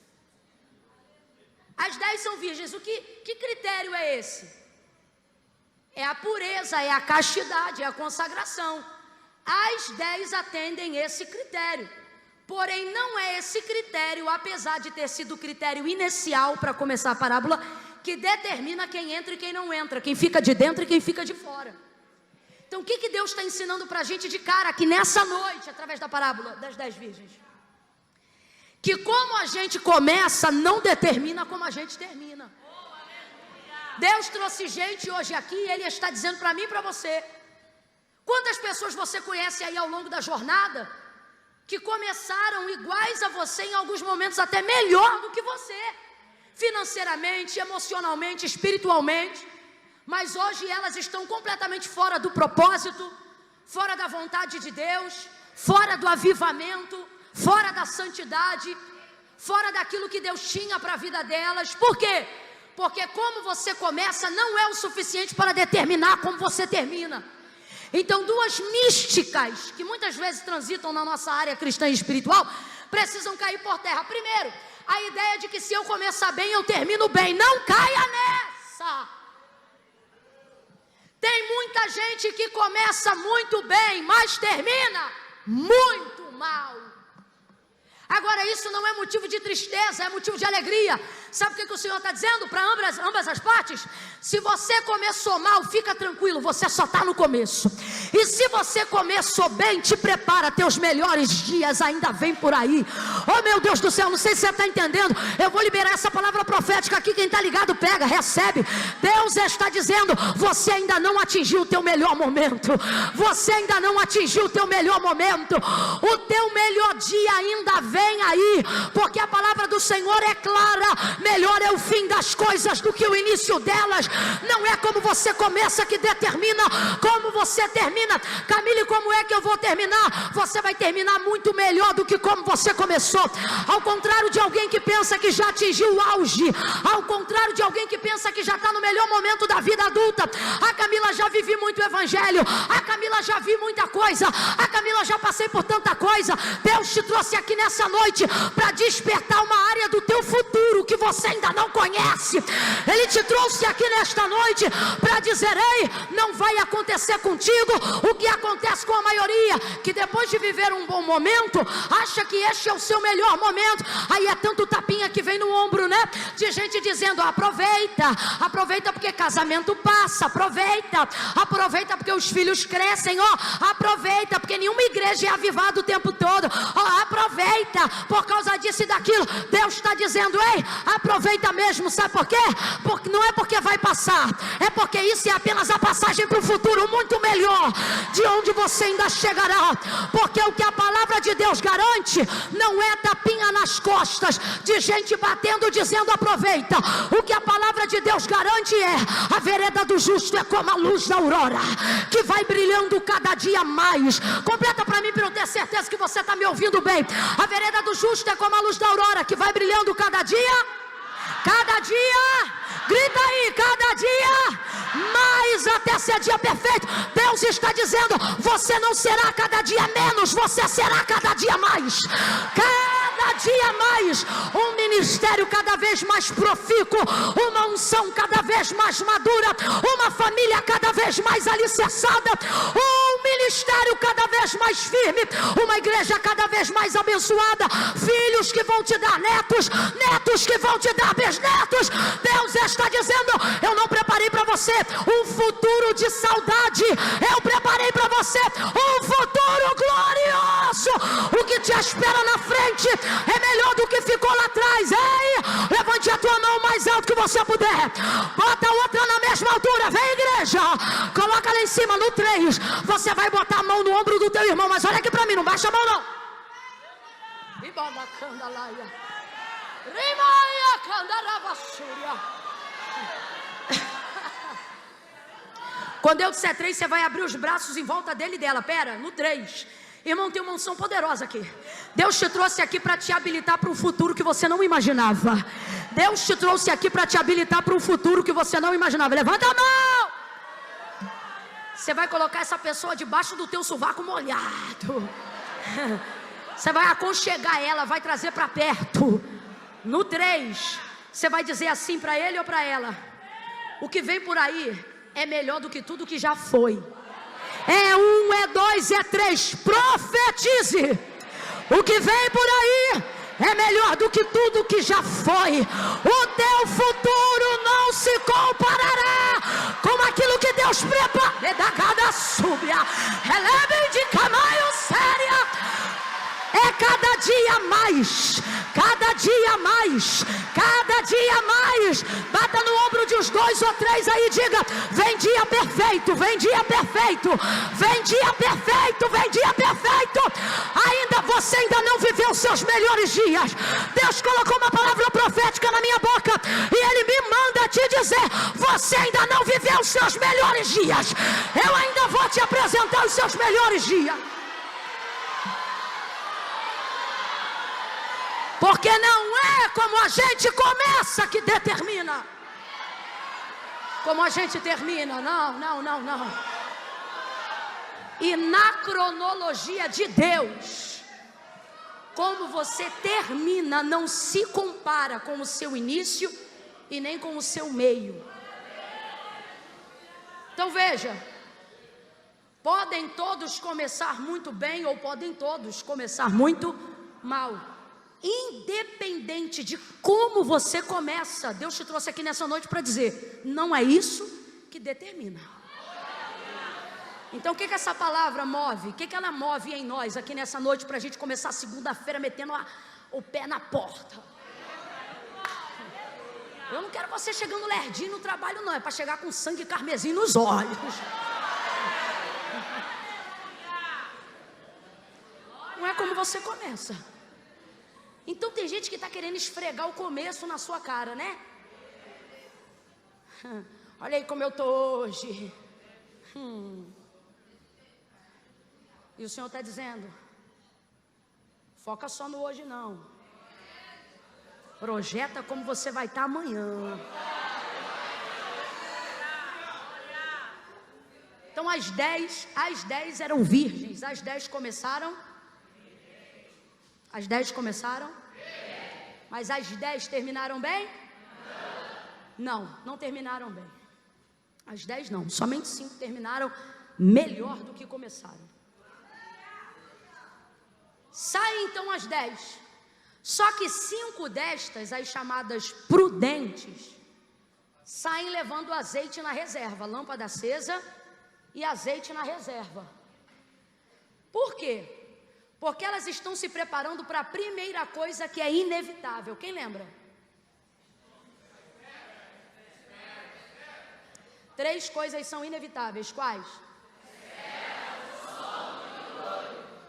As 10 são virgens. Que critério é esse? É a pureza, é a castidade, é a consagração. As 10 atendem esse critério. Porém, não é esse critério, apesar de ter sido o critério inicial para começar a parábola, que determina quem entra e quem não entra, quem fica de dentro e quem fica de fora. Então o que Deus está ensinando para a gente de cara aqui nessa noite, através da parábola das 10 virgens? Que como a gente começa não determina como a gente termina. Deus trouxe gente hoje aqui e Ele está dizendo para mim e para você: quantas pessoas você conhece aí ao longo da jornada que começaram iguais a você, em alguns momentos até melhor do que você, financeiramente, emocionalmente, espiritualmente, mas hoje elas estão completamente fora do propósito, fora da vontade de Deus, fora do avivamento, fora da santidade, fora daquilo que Deus tinha para a vida delas. Por quê? Porque como você começa não é o suficiente para determinar como você termina. Então, duas místicas que muitas vezes transitam na nossa área cristã e espiritual precisam cair por terra. Primeiro, a ideia de que se eu começar bem, eu termino bem. Não caia nessa. Tem muita gente que começa muito bem, mas termina muito mal. Agora, isso não é motivo de tristeza, é motivo de alegria. Sabe o que o Senhor está dizendo para ambas as partes? Se você começou mal, fica tranquilo, você só está no começo. E se você começou bem, te prepara, teus melhores dias ainda vem por aí. Oh meu Deus do céu, não sei se você está entendendo. Eu vou liberar essa palavra profética aqui, quem está ligado pega, recebe. Deus está dizendo: você ainda não atingiu o teu melhor momento. Você ainda não atingiu o teu melhor momento. O teu melhor dia ainda vem aí, porque a palavra do Senhor é clara: melhor é o fim das coisas do que o início delas. Não é como você começa que determina como você termina. Camille, como é que eu vou terminar? Você vai terminar muito melhor do que como você começou. Ao contrário de alguém que pensa que já atingiu o auge, ao contrário de alguém que pensa que já está no melhor momento da vida adulta. A Camila já vivi muito evangelho, a Camila já vi muita coisa, a Camila já passei por tanta coisa. Deus te trouxe aqui nessa noite para despertar uma área do teu futuro que você ainda não conhece. Ele te trouxe aqui nesta noite para dizer: ei, não vai acontecer contigo o que acontece com a maioria, que depois de viver um bom momento, acha que este é o seu melhor momento. Aí é tanto tapinha que vem no ombro, né? De gente dizendo: aproveita, aproveita porque casamento passa, aproveita porque os filhos crescem, aproveita porque nenhuma igreja é avivada o tempo todo, aproveita por causa disso e daquilo. Deus está dizendo: ei, aproveita mesmo, sabe por quê? Porque não é porque vai passar, é porque isso é apenas a passagem para o futuro muito melhor, de onde você ainda chegará. Porque o que a palavra de Deus garante não é tapinha nas costas de gente batendo dizendo aproveita. O que a palavra de Deus garante é: a vereda do justo é como a luz da aurora, que vai brilhando cada dia mais. Completa para mim, para eu ter certeza que você está me ouvindo bem. A vereda do justo é como a luz da aurora, que vai brilhando cada dia, grita aí, cada dia mais, até ser dia perfeito. Deus está dizendo: você não será cada dia menos, você será cada dia mais. Cada dia mais, um ministério cada vez mais profícuo, uma unção cada vez mais madura, uma família cada vez mais alicerçada, um ministério cada vez mais firme, uma igreja cada vez mais abençoada, filhos que vão te dar netos, netos que vão te dar bisnetos. Deus está dizendo: eu não preparei para você um futuro de saudade, eu preparei para você um futuro glorioso. O que te espera na frente é melhor do que ficou lá atrás. Ei, levante a tua mão mais alto que você puder, bota a outra na mesma altura, vem igreja, coloca lá em cima no 3, você vai botar a mão no ombro do teu irmão, mas olha aqui para mim, não baixa a mão não. Quando eu disser 3, você vai abrir os braços em volta dele e dela. Pera, no 3. Irmão, tem uma unção poderosa aqui. Deus te trouxe aqui para te habilitar para um futuro que você não imaginava. Deus te trouxe aqui para te habilitar para um futuro que você não imaginava. Levanta a mão. Você vai colocar essa pessoa debaixo do teu sovaco molhado. Você vai aconchegar ela, vai trazer para perto. No 3, você vai dizer assim para ele ou para ela: o que vem por aí é melhor do que tudo que já foi. É 1, é 2, é 3. Profetize. O que vem por aí é melhor do que tudo que já foi. O teu futuro não se comparará com aquilo que Deus prepara. Da cada súbia, releve de camaio séria. É cada dia mais, cada dia mais, cada dia mais. Bata no ombro de uns 2 ou 3 aí e diga: vem dia perfeito, vem dia perfeito, vem dia perfeito, vem dia perfeito. Você ainda não viveu os seus melhores dias. Deus colocou uma palavra profética na minha boca e Ele me manda te dizer: você ainda não viveu os seus melhores dias. Eu ainda vou te apresentar os seus melhores dias. Porque não é como a gente começa que determina como a gente termina. Não. E na cronologia de Deus, como você termina não se compara com o seu início e nem com o seu meio. Então veja, podem todos começar muito bem ou podem todos começar muito mal. Independente de como você começa, Deus te trouxe aqui nessa noite para dizer: não é isso que determina. Então o que essa palavra move? O que ela move em nós aqui nessa noite para a gente começar segunda-feira metendo o pé na porta? Eu não quero você chegando lerdinho no trabalho, não. É para chegar com sangue carmesim nos olhos. Não é como você começa. Então tem gente que está querendo esfregar o começo na sua cara, né? Olha aí como eu estou hoje. E o Senhor está dizendo: foca só no hoje não. Projeta como você vai estar amanhã. Então as 10 eram virgens. As 10 começaram. As 10 começaram? Mas as 10 terminaram bem? Não terminaram bem. As 10 não, somente 5 terminaram melhor do que começaram. Saem então as 10. Só que 5 destas, as chamadas prudentes, saem levando azeite na reserva, lâmpada acesa e azeite na reserva. Por quê? Porque elas estão se preparando para a primeira coisa que é inevitável. Quem lembra? 3 coisas são inevitáveis. Quais?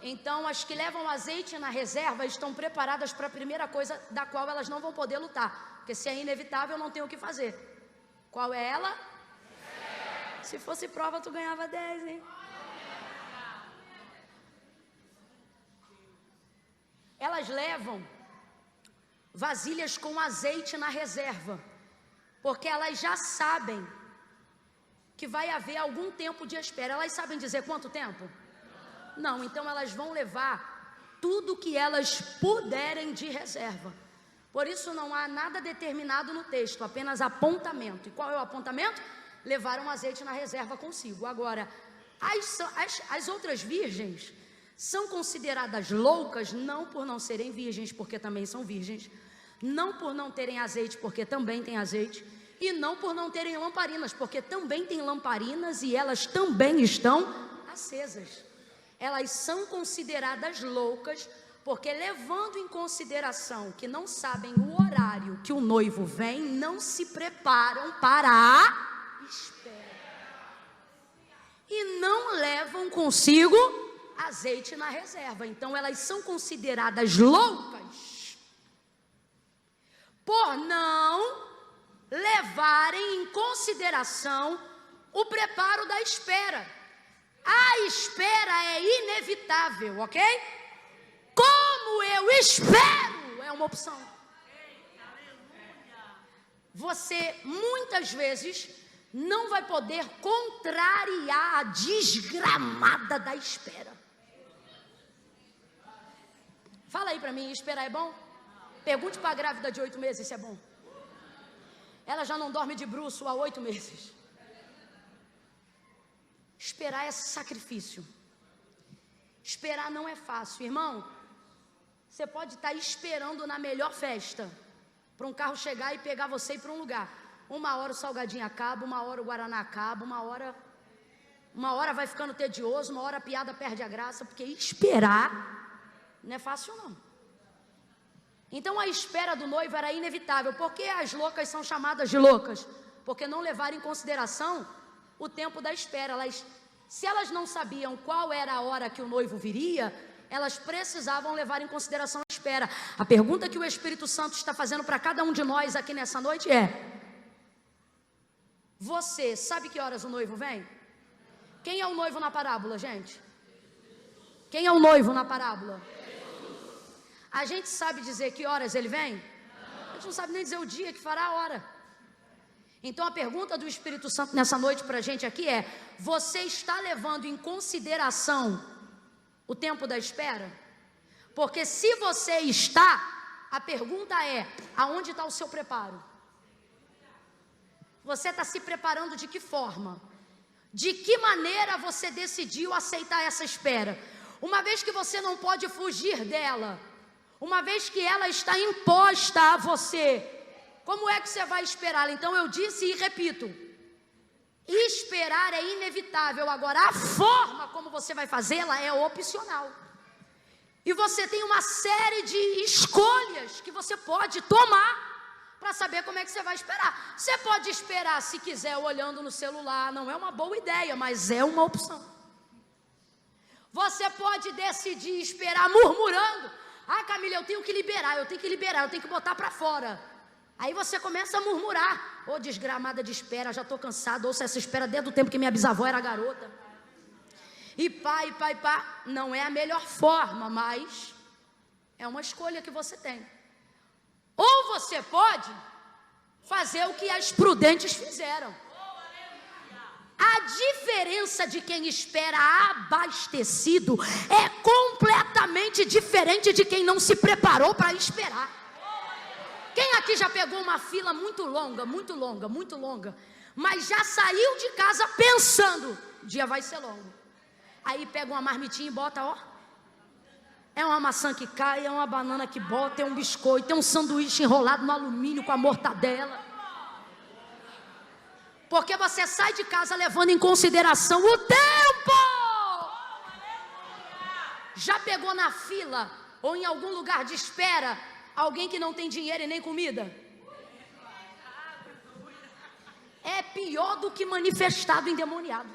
Então, as que levam azeite na reserva estão preparadas para a primeira coisa da qual elas não vão poder lutar. Porque se é inevitável, não tem o que fazer. Qual é ela? Se fosse prova, tu ganhava 10, hein? Elas levam vasilhas com azeite na reserva, porque elas já sabem que vai haver algum tempo de espera. Elas sabem dizer quanto tempo? Não, então elas vão levar tudo que elas puderem de reserva. Por isso não há nada determinado no texto, apenas apontamento. E qual é o apontamento? Levaram azeite na reserva consigo. Agora, as outras virgens são consideradas loucas, não por não serem virgens, porque também são virgens, não por não terem azeite, porque também tem azeite, e não por não terem lamparinas, porque também tem lamparinas e elas também estão acesas. Elas são consideradas loucas, porque levando em consideração que não sabem o horário que o noivo vem, não se preparam para a espera. E não levam consigo azeite na reserva. Então elas são consideradas loucas por não levarem em consideração o preparo da espera. A espera é inevitável, ok? Como eu espero é uma opção. Você muitas vezes não vai poder contrariar a desgramada da espera. Fala aí pra mim, esperar é bom? Pergunte pra grávida de 8 meses se é bom. Ela já não dorme de bruço há 8 meses. Esperar é sacrifício. Esperar não é fácil, irmão. Você pode estar esperando na melhor festa para um carro chegar e pegar você e ir para um lugar. Uma hora o salgadinho acaba, uma hora o guaraná acaba, uma hora vai ficando tedioso, uma hora a piada perde a graça, porque esperar não é fácil não. Então a espera do noivo era inevitável. Por que as loucas são chamadas de loucas? Porque não levaram em consideração o tempo da espera. Se elas não sabiam qual era a hora que o noivo viria, elas precisavam levar em consideração a espera. A pergunta que o Espírito Santo está fazendo para cada um de nós aqui nessa noite é: você sabe que horas o noivo vem? Quem é o noivo na parábola, gente? Quem é o noivo na parábola? A gente sabe dizer que horas ele vem? A gente não sabe nem dizer o dia que fará a hora. Então a pergunta do Espírito Santo nessa noite para a gente aqui é: você está levando em consideração o tempo da espera? Porque se você está, a pergunta é: aonde está o seu preparo? Você está se preparando de que forma? De que maneira você decidiu aceitar essa espera? Uma vez que você não pode fugir dela, uma vez que ela está imposta a você, como é que você vai esperá-la? Então eu disse e repito: esperar é inevitável. Agora a forma como você vai fazê-la é opcional. E você tem uma série de escolhas que você pode tomar para saber como é que você vai esperar. Você pode esperar, se quiser, olhando no celular. Não é uma boa ideia, mas é uma opção. Você pode decidir esperar murmurando: ah, Camila, eu tenho que liberar, eu tenho que botar para fora. Aí você começa a murmurar: ô, desgramada de espera, já estou cansado, ouço essa espera desde o tempo que minha bisavó era garota. E pá, não é a melhor forma, mas é uma escolha que você tem. Ou você pode fazer o que as prudentes fizeram. A diferença de quem espera abastecido é completamente diferente de quem não se preparou para esperar. Quem aqui já pegou uma fila muito longa, mas já saiu de casa pensando: o dia vai ser longo. Aí pega uma marmitinha e bota, ó. É uma maçã que cai, é uma banana que bota, é um biscoito, é um sanduíche enrolado no alumínio com a mortadela. Porque você sai de casa levando em consideração o tempo. Já pegou na fila ou em algum lugar de espera alguém que não tem dinheiro e nem comida? É pior do que manifestado endemoniado.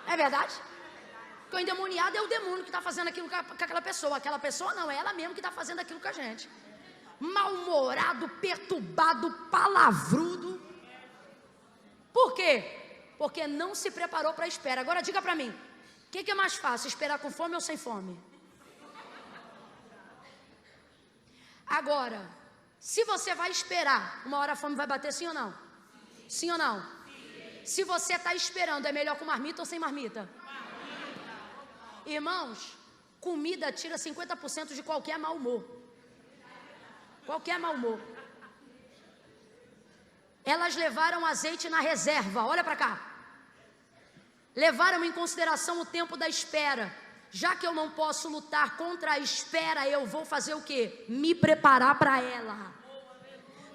É verdade? Porque o endemoniado é o demônio que está fazendo aquilo com aquela pessoa. Aquela pessoa não, é ela mesmo que está fazendo aquilo com a gente. Mal-humorado, perturbado, palavrudo. Por quê? Porque não se preparou para a espera. Agora diga para mim: o que é mais fácil, esperar com fome ou sem fome? Agora, se você vai esperar, uma hora a fome vai bater, sim ou não? Sim ou não? Se você está esperando, é melhor com marmita ou sem marmita? Irmãos, comida tira 50% de qualquer mau humor. Qualquer mau humor. Elas levaram azeite na reserva, olha para cá. Levaram em consideração o tempo da espera. Já que eu não posso lutar contra a espera, eu vou fazer o quê? Me preparar para ela.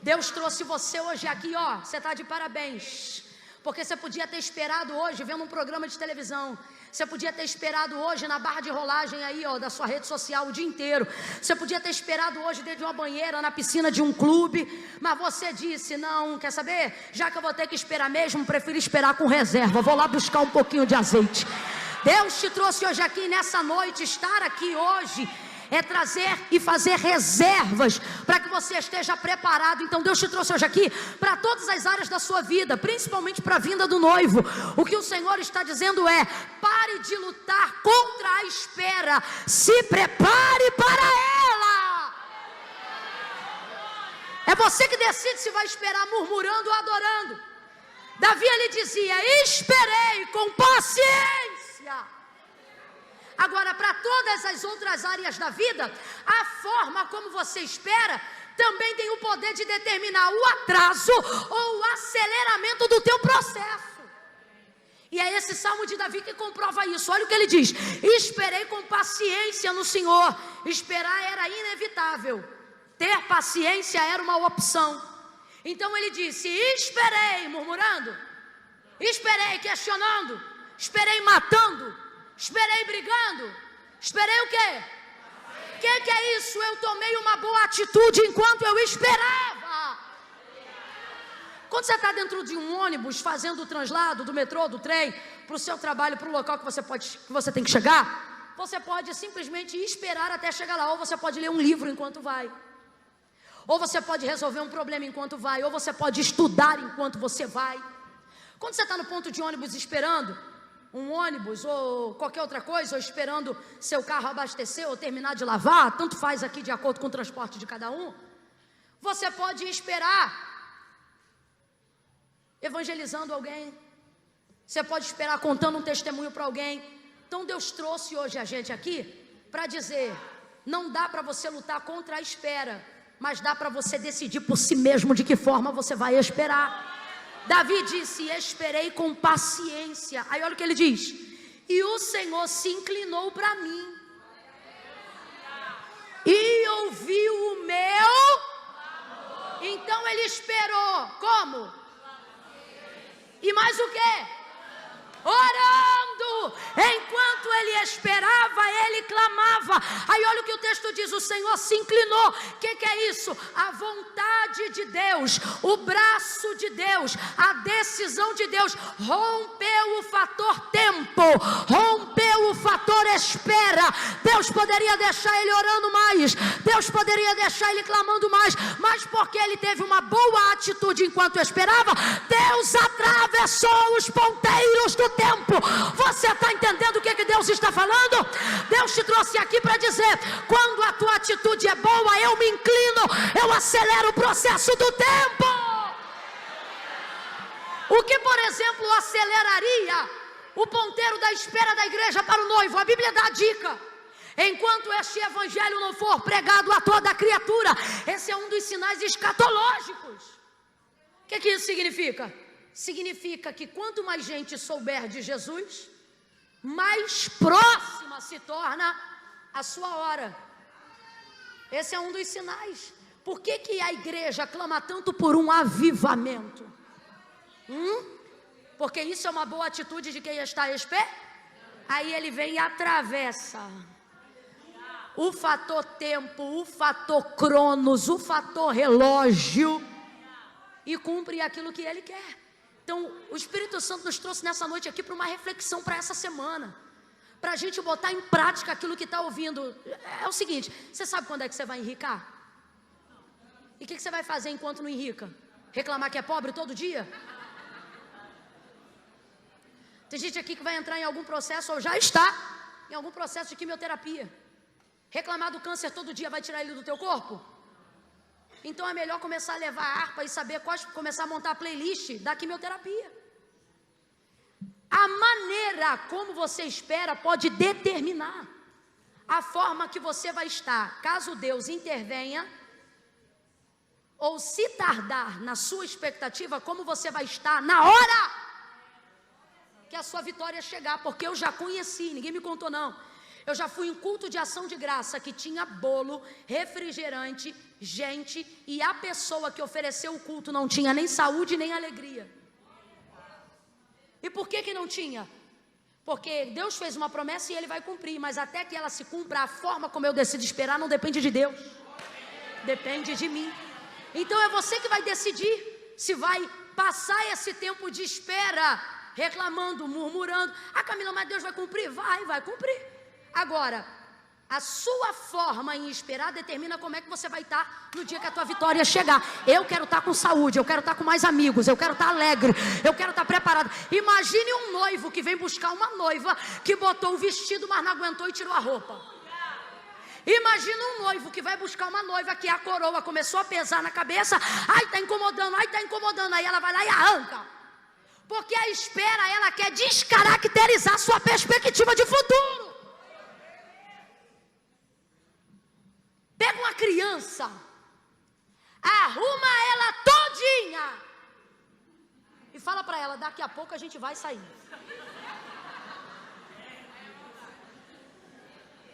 Deus trouxe você hoje aqui, ó, você está de parabéns. Porque você podia ter esperado hoje vendo um programa de televisão. Você podia ter esperado hoje na barra de rolagem aí, ó, da sua rede social o dia inteiro. Você podia ter esperado hoje dentro de uma banheira, na piscina de um clube. Mas você disse: não, quer saber? Já que eu vou ter que esperar mesmo, prefiro esperar com reserva. Vou lá buscar um pouquinho de azeite. Deus te trouxe hoje aqui nessa noite. Estar aqui hoje é trazer e fazer reservas para que você esteja preparado. Então Deus te trouxe hoje aqui para todas as áreas da sua vida, principalmente para a vinda do noivo. O que o Senhor está dizendo é: pare de lutar contra a espera, se prepare para ela. É você que decide se vai esperar murmurando ou adorando. Davi, ele dizia: esperei com paciência. Agora, para todas as outras áreas da vida, a forma como você espera também tem o poder de determinar o atraso ou o aceleramento do teu processo. E é esse Salmo de Davi que comprova isso. Olha o que ele diz: esperei com paciência no Senhor. Esperar era inevitável, ter paciência era uma opção. Então ele disse: esperei murmurando, esperei questionando, esperei matando, esperei brigando, esperei o quê? O que é isso? Eu tomei uma boa atitude enquanto eu esperava. Quando você está dentro de um ônibus fazendo o translado do metrô, do trem, para o seu trabalho, para o local que você tem que chegar, você pode simplesmente esperar até chegar lá, ou você pode ler um livro enquanto vai, ou você pode resolver um problema enquanto vai, ou você pode estudar enquanto você vai. Quando você está no ponto de ônibus esperando um ônibus ou qualquer outra coisa, ou esperando seu carro abastecer ou terminar de lavar, tanto faz aqui de acordo com o transporte de cada um, você pode esperar evangelizando alguém, você pode esperar contando um testemunho para alguém. Então Deus trouxe hoje a gente aqui para dizer: não dá para você lutar contra a espera, mas dá para você decidir por si mesmo de que forma você vai esperar. Davi disse: esperei com paciência. Aí olha o que ele diz: e o Senhor se inclinou para mim e ouviu o meu. Então ele esperou. Como? E mais o quê? Orando. Enquanto ele esperava, ele clamava. Aí olha o que o texto diz: o Senhor se inclinou. O que é isso? A vontade de Deus, o braço de Deus, a decisão de Deus rompeu o fator tempo, rompeu o fator espera. Deus poderia deixar ele orando mais, Deus poderia deixar ele clamando mais, mas porque ele teve uma boa atitude enquanto esperava, Deus atravessou os ponteiros do tempo. Você está entendendo o que Deus está falando? Deus te trouxe aqui para dizer: quando a tua atitude é boa, eu me inclino, eu acelero o processo do tempo. O que, por exemplo, aceleraria o ponteiro da espera da igreja para o noivo? A Bíblia dá a dica: enquanto este evangelho não for pregado a toda criatura. Esse é um dos sinais escatológicos. O que isso significa? Significa que quanto mais gente souber de Jesus, mais próxima se torna a sua hora. Esse é um dos sinais. Por que a igreja clama tanto por um avivamento? Porque isso é uma boa atitude de quem está esperando. Aí ele vem e atravessa o fator tempo, o fator cronos, o fator relógio, e cumpre aquilo que ele quer. Então o Espírito Santo nos trouxe nessa noite aqui para uma reflexão para essa semana, para a gente botar em prática aquilo que está ouvindo. É o seguinte: você sabe quando é que você vai enricar? E o que você vai fazer enquanto não enrica? Reclamar que é pobre todo dia? Tem gente aqui que vai entrar em algum processo, ou já está em algum processo de quimioterapia. Reclamar do câncer todo dia vai tirar ele do teu corpo? Então é melhor começar a levar a harpa e saber começar a montar a playlist da quimioterapia. A maneira como você espera pode determinar a forma que você vai estar, caso Deus intervenha, ou se tardar na sua expectativa, como você vai estar na hora que a sua vitória chegar. Porque eu já conheci, ninguém me contou não, eu já fui em culto de ação de graça que tinha bolo, refrigerante, gente, e a pessoa que ofereceu o culto não tinha nem saúde nem alegria. E por que não tinha? Porque Deus fez uma promessa e Ele vai cumprir, mas até que ela se cumpra, a forma como eu decido esperar não depende de Deus, depende de mim. Então é você que vai decidir se vai passar esse tempo de espera reclamando, murmurando. Ah, Camila, mas Deus vai cumprir? Vai cumprir. Agora, a sua forma em esperar determina como é que você vai estar no dia que a tua vitória chegar. Eu quero estar com saúde, eu quero estar com mais amigos, eu quero estar alegre, eu quero estar preparado. Imagine um noivo que vem buscar uma noiva que botou o vestido, mas não aguentou e tirou a roupa. Imagina um noivo que vai buscar uma noiva que a coroa começou a pesar na cabeça. Ai, tá incomodando, aí ela vai lá e arranca. Porque a espera, ela quer descaracterizar sua perspectiva de futuro. Pega uma criança, arruma ela todinha e fala para ela: daqui a pouco a gente vai sair.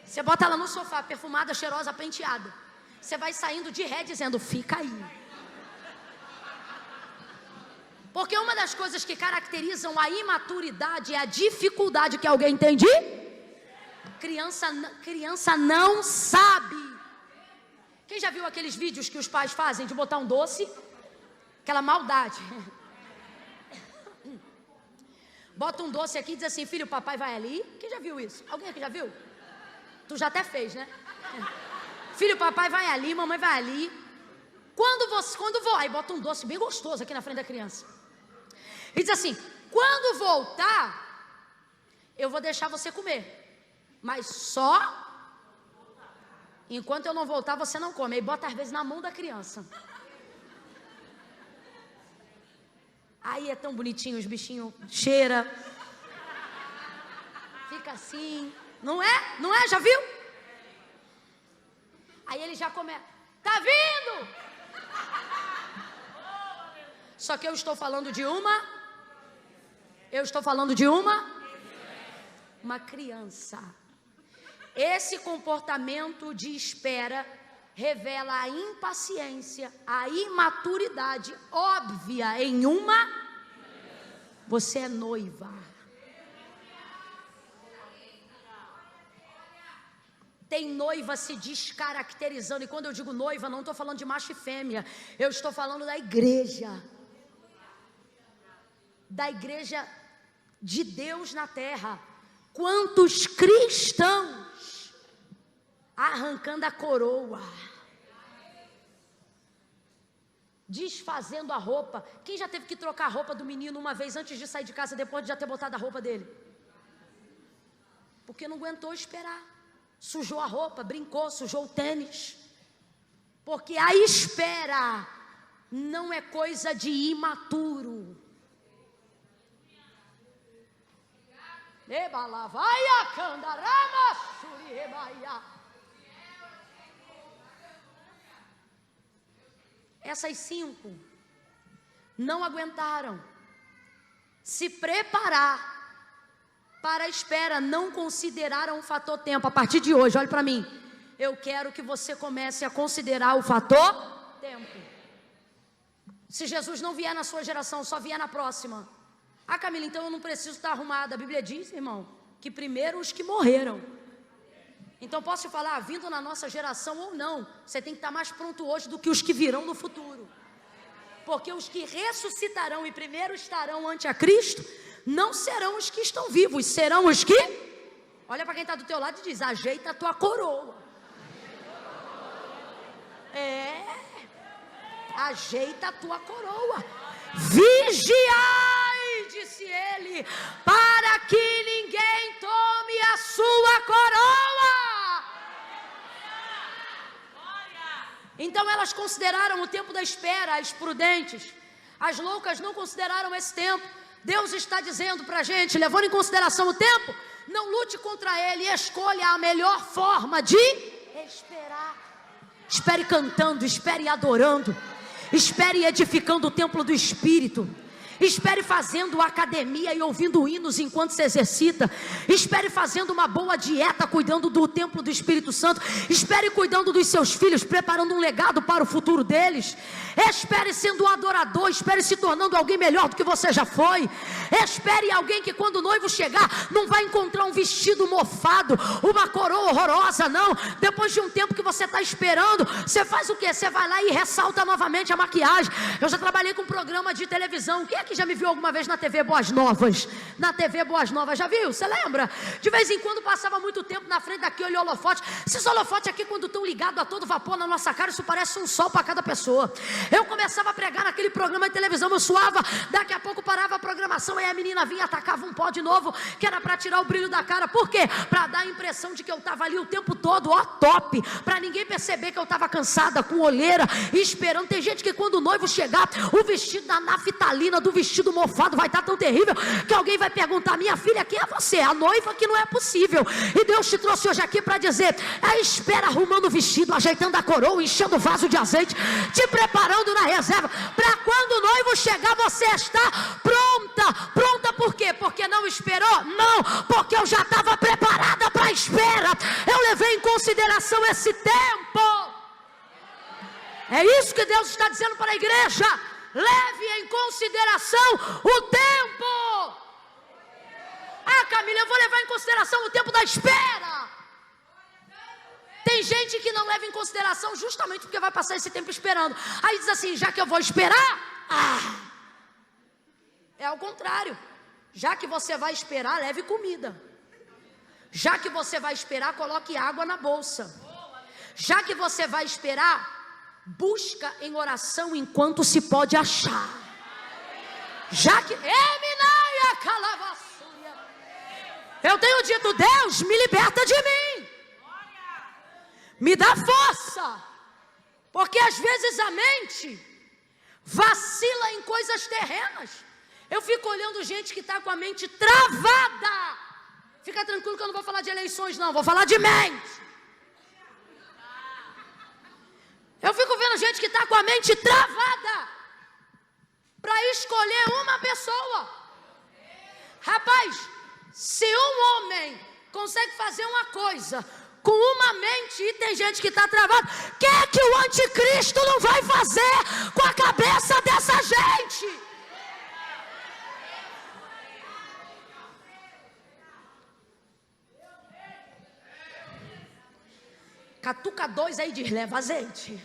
Você bota ela no sofá, perfumada, cheirosa, penteada. Você vai saindo de ré dizendo: fica aí. Porque uma das coisas que caracterizam a imaturidade é a dificuldade que alguém tem de... Criança não sabe. Quem já viu aqueles vídeos que os pais fazem de botar um doce? Aquela maldade. Bota um doce aqui e diz assim: filho, papai vai ali. Quem já viu isso? Alguém aqui já viu? Tu já até fez, né? Filho, papai vai ali, mamãe vai ali. Quando vou, aí bota um doce bem gostoso aqui na frente da criança. E diz assim: quando voltar, eu vou deixar você comer. Mas só enquanto eu não voltar, você não come. Aí bota às vezes na mão da criança. Aí é tão bonitinho, os bichinhos cheira. Fica assim. Não é? Não é? Já viu? Aí ele já começa: tá vindo! Só que eu estou falando de uma criança. Esse comportamento de espera revela a impaciência, a imaturidade óbvia em uma... Você é noiva. Tem noiva se descaracterizando. E quando eu digo noiva, não estou falando de macho e fêmea. Eu estou falando da igreja. Da igreja de Deus na terra. Quantos cristãos arrancando a coroa, desfazendo a roupa. Quem já teve que trocar a roupa do menino uma vez antes de sair de casa, depois de já ter botado a roupa dele? Porque não aguentou esperar. Sujou a roupa, brincou, sujou o tênis. Porque a espera não é coisa de imaturo. Essas 5 não aguentaram se preparar para a espera, não consideraram o fator tempo. A partir de hoje, olhe para mim, eu quero que você comece a considerar o fator tempo. Se Jesus não vier na sua geração, só vier na próxima. Ah, Camila, então eu não preciso estar arrumada. A Bíblia diz, irmão, que primeiro os que morreram. Então posso te falar, vindo na nossa geração ou não, você tem que estar mais pronto hoje do que os que virão no futuro. Porque os que ressuscitarão e primeiro estarão ante a Cristo, não serão os que estão vivos, serão os que... Olha para quem está do teu lado e diz: ajeita a tua coroa. Ajeita a tua coroa. Vigiai, disse ele, para que ninguém tome a sua coroa. Então elas consideraram o tempo da espera, as prudentes. As loucas não consideraram esse tempo. Deus está dizendo para a gente, levando em consideração o tempo, não lute contra ele, escolha a melhor forma de esperar. Espere cantando, espere adorando, espere edificando o templo do Espírito. Espere fazendo academia e ouvindo hinos enquanto se exercita. Espere fazendo uma boa dieta, cuidando do templo do Espírito Santo. Espere cuidando dos seus filhos, preparando um legado para o futuro deles. Espere sendo um adorador, espere se tornando alguém melhor do que você já foi. Espere alguém que quando o noivo chegar, não vai encontrar um vestido mofado, uma coroa horrorosa, não. Depois de um tempo que você está esperando, você faz o quê? Você vai lá e ressalta novamente a maquiagem. Eu já trabalhei com um programa de televisão. Quem é que já me viu alguma vez na TV Boas Novas? Na TV Boas Novas, já viu? Você lembra? De vez em quando passava muito tempo na frente daquele holofote. Esses holofotes aqui, quando estão ligados a todo vapor na nossa cara, isso parece um sol para cada pessoa. Eu começava a pregar naquele programa de televisão, eu suava, daqui a pouco parava a programação, aí a menina vinha, atacava um pó de novo, que era para tirar o brilho da cara. Por quê? Para dar a impressão de que eu estava ali o tempo todo, ó, top, para ninguém perceber que eu estava cansada, com olheira, esperando. Tem gente que quando o noivo chegar, o vestido da naftalina, do vestido mofado vai estar tão terrível, que alguém vai perguntar: minha filha, quem é você? A noiva? Que não é possível. E Deus te trouxe hoje aqui para dizer: a espera, arrumando o vestido, ajeitando a coroa, enchendo o vaso de azeite, te preparando na reserva, para quando o noivo chegar, você está pronta. Pronta por quê? Porque não esperou? Não, porque eu já estava preparada para a espera. Eu levei em consideração esse tempo. É isso que Deus está dizendo para a igreja. Leve em consideração consideração o tempo. Ah, Camila, eu vou levar em consideração o tempo da espera. Tem gente que não leva em consideração justamente porque vai passar esse tempo esperando. Aí diz assim, já que eu vou esperar, é ao contrário. Já que você vai esperar, leve comida. Já que você vai esperar, coloque água na bolsa. Já que você vai esperar, busca em oração enquanto se pode achar. Já que... Eu tenho dito, Deus, me liberta de mim. Me dá força. Porque às vezes a mente vacila em coisas terrenas. Eu fico olhando gente que está com a mente travada. Fica tranquilo que eu não vou falar de eleições não, vou falar de mente. Eu fico vendo gente que está com a mente travada para escolher uma pessoa. Rapaz, se um homem consegue fazer uma coisa com uma mente e tem gente que está travada, o que o anticristo não vai fazer com a cabeça dessa gente? Catuca 2 aí diz, leva azeite.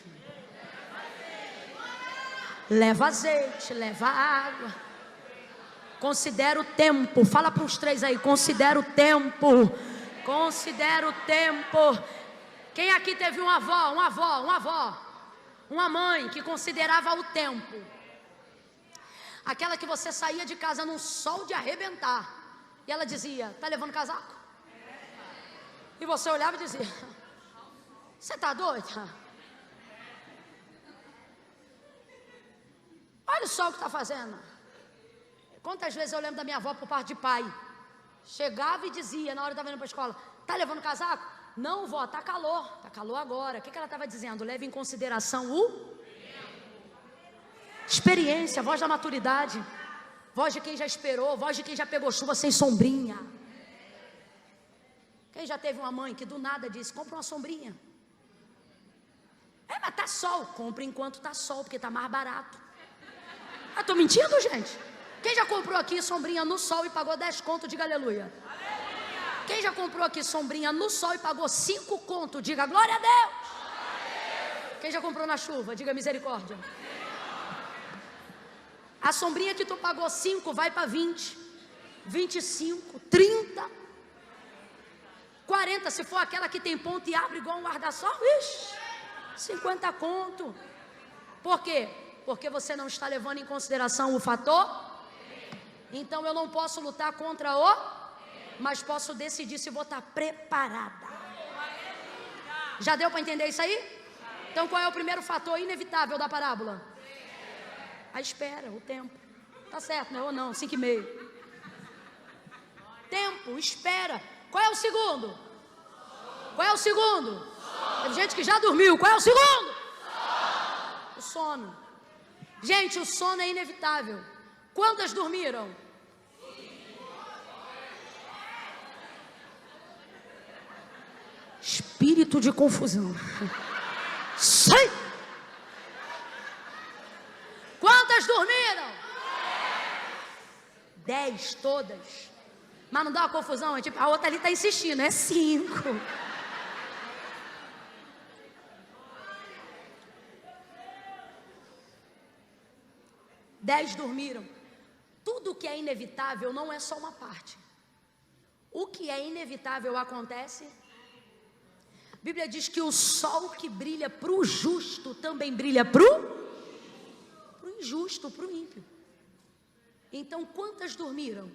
Leva azeite, leva água. Considera o tempo. Fala para os 3 aí, considera o tempo. Considera o tempo. Quem aqui teve uma avó, uma mãe que considerava o tempo? Aquela que você saía de casa num sol de arrebentar. E ela dizia, tá levando casaco? E você olhava e dizia, você está doida? Olha o sol que está fazendo. Quantas vezes eu lembro da minha avó por parte de pai. Chegava e dizia, na hora que estava indo para a escola, está levando casaco? Não, vó, está calor agora. O que ela estava dizendo? Leve em consideração o experiência, voz da maturidade, voz de quem já esperou, voz de quem já pegou chuva sem sombrinha. Quem já teve uma mãe que do nada disse, compra uma sombrinha. Mas tá sol, compra enquanto tá sol, porque tá mais barato. Tô mentindo, gente? Quem já comprou aqui sombrinha no sol e pagou 10 conto, diga aleluia. Quem já comprou aqui sombrinha no sol e pagou 5 conto, diga glória a Deus. Quem já comprou na chuva, diga misericórdia. A sombrinha que tu pagou 5 vai para 20, 25, 30, 40, se for aquela que tem ponto e abre igual um guarda-sol, 50 conto. Por quê? Porque você não está levando em consideração o fator. Então eu não posso lutar contra mas posso decidir se vou estar preparada. Já deu para entender isso aí? Então qual é o primeiro fator inevitável da parábola? A espera, o tempo. Tá certo, né? Ou não, 5:30. Tempo, espera. Qual é o segundo? Qual é o segundo? Teve gente que já dormiu. Qual é o segundo? O sono. Gente, o sono é inevitável. Quantas dormiram? Espírito de confusão. Sai! Quantas dormiram? 10 todas. Mas não dá uma confusão? É tipo, a outra ali está insistindo, é 5. Dez dormiram. Tudo que é inevitável não é só uma parte. O que é inevitável acontece. A Bíblia diz que o sol que brilha para o justo também brilha para o injusto, para o ímpio. Então, quantas dormiram?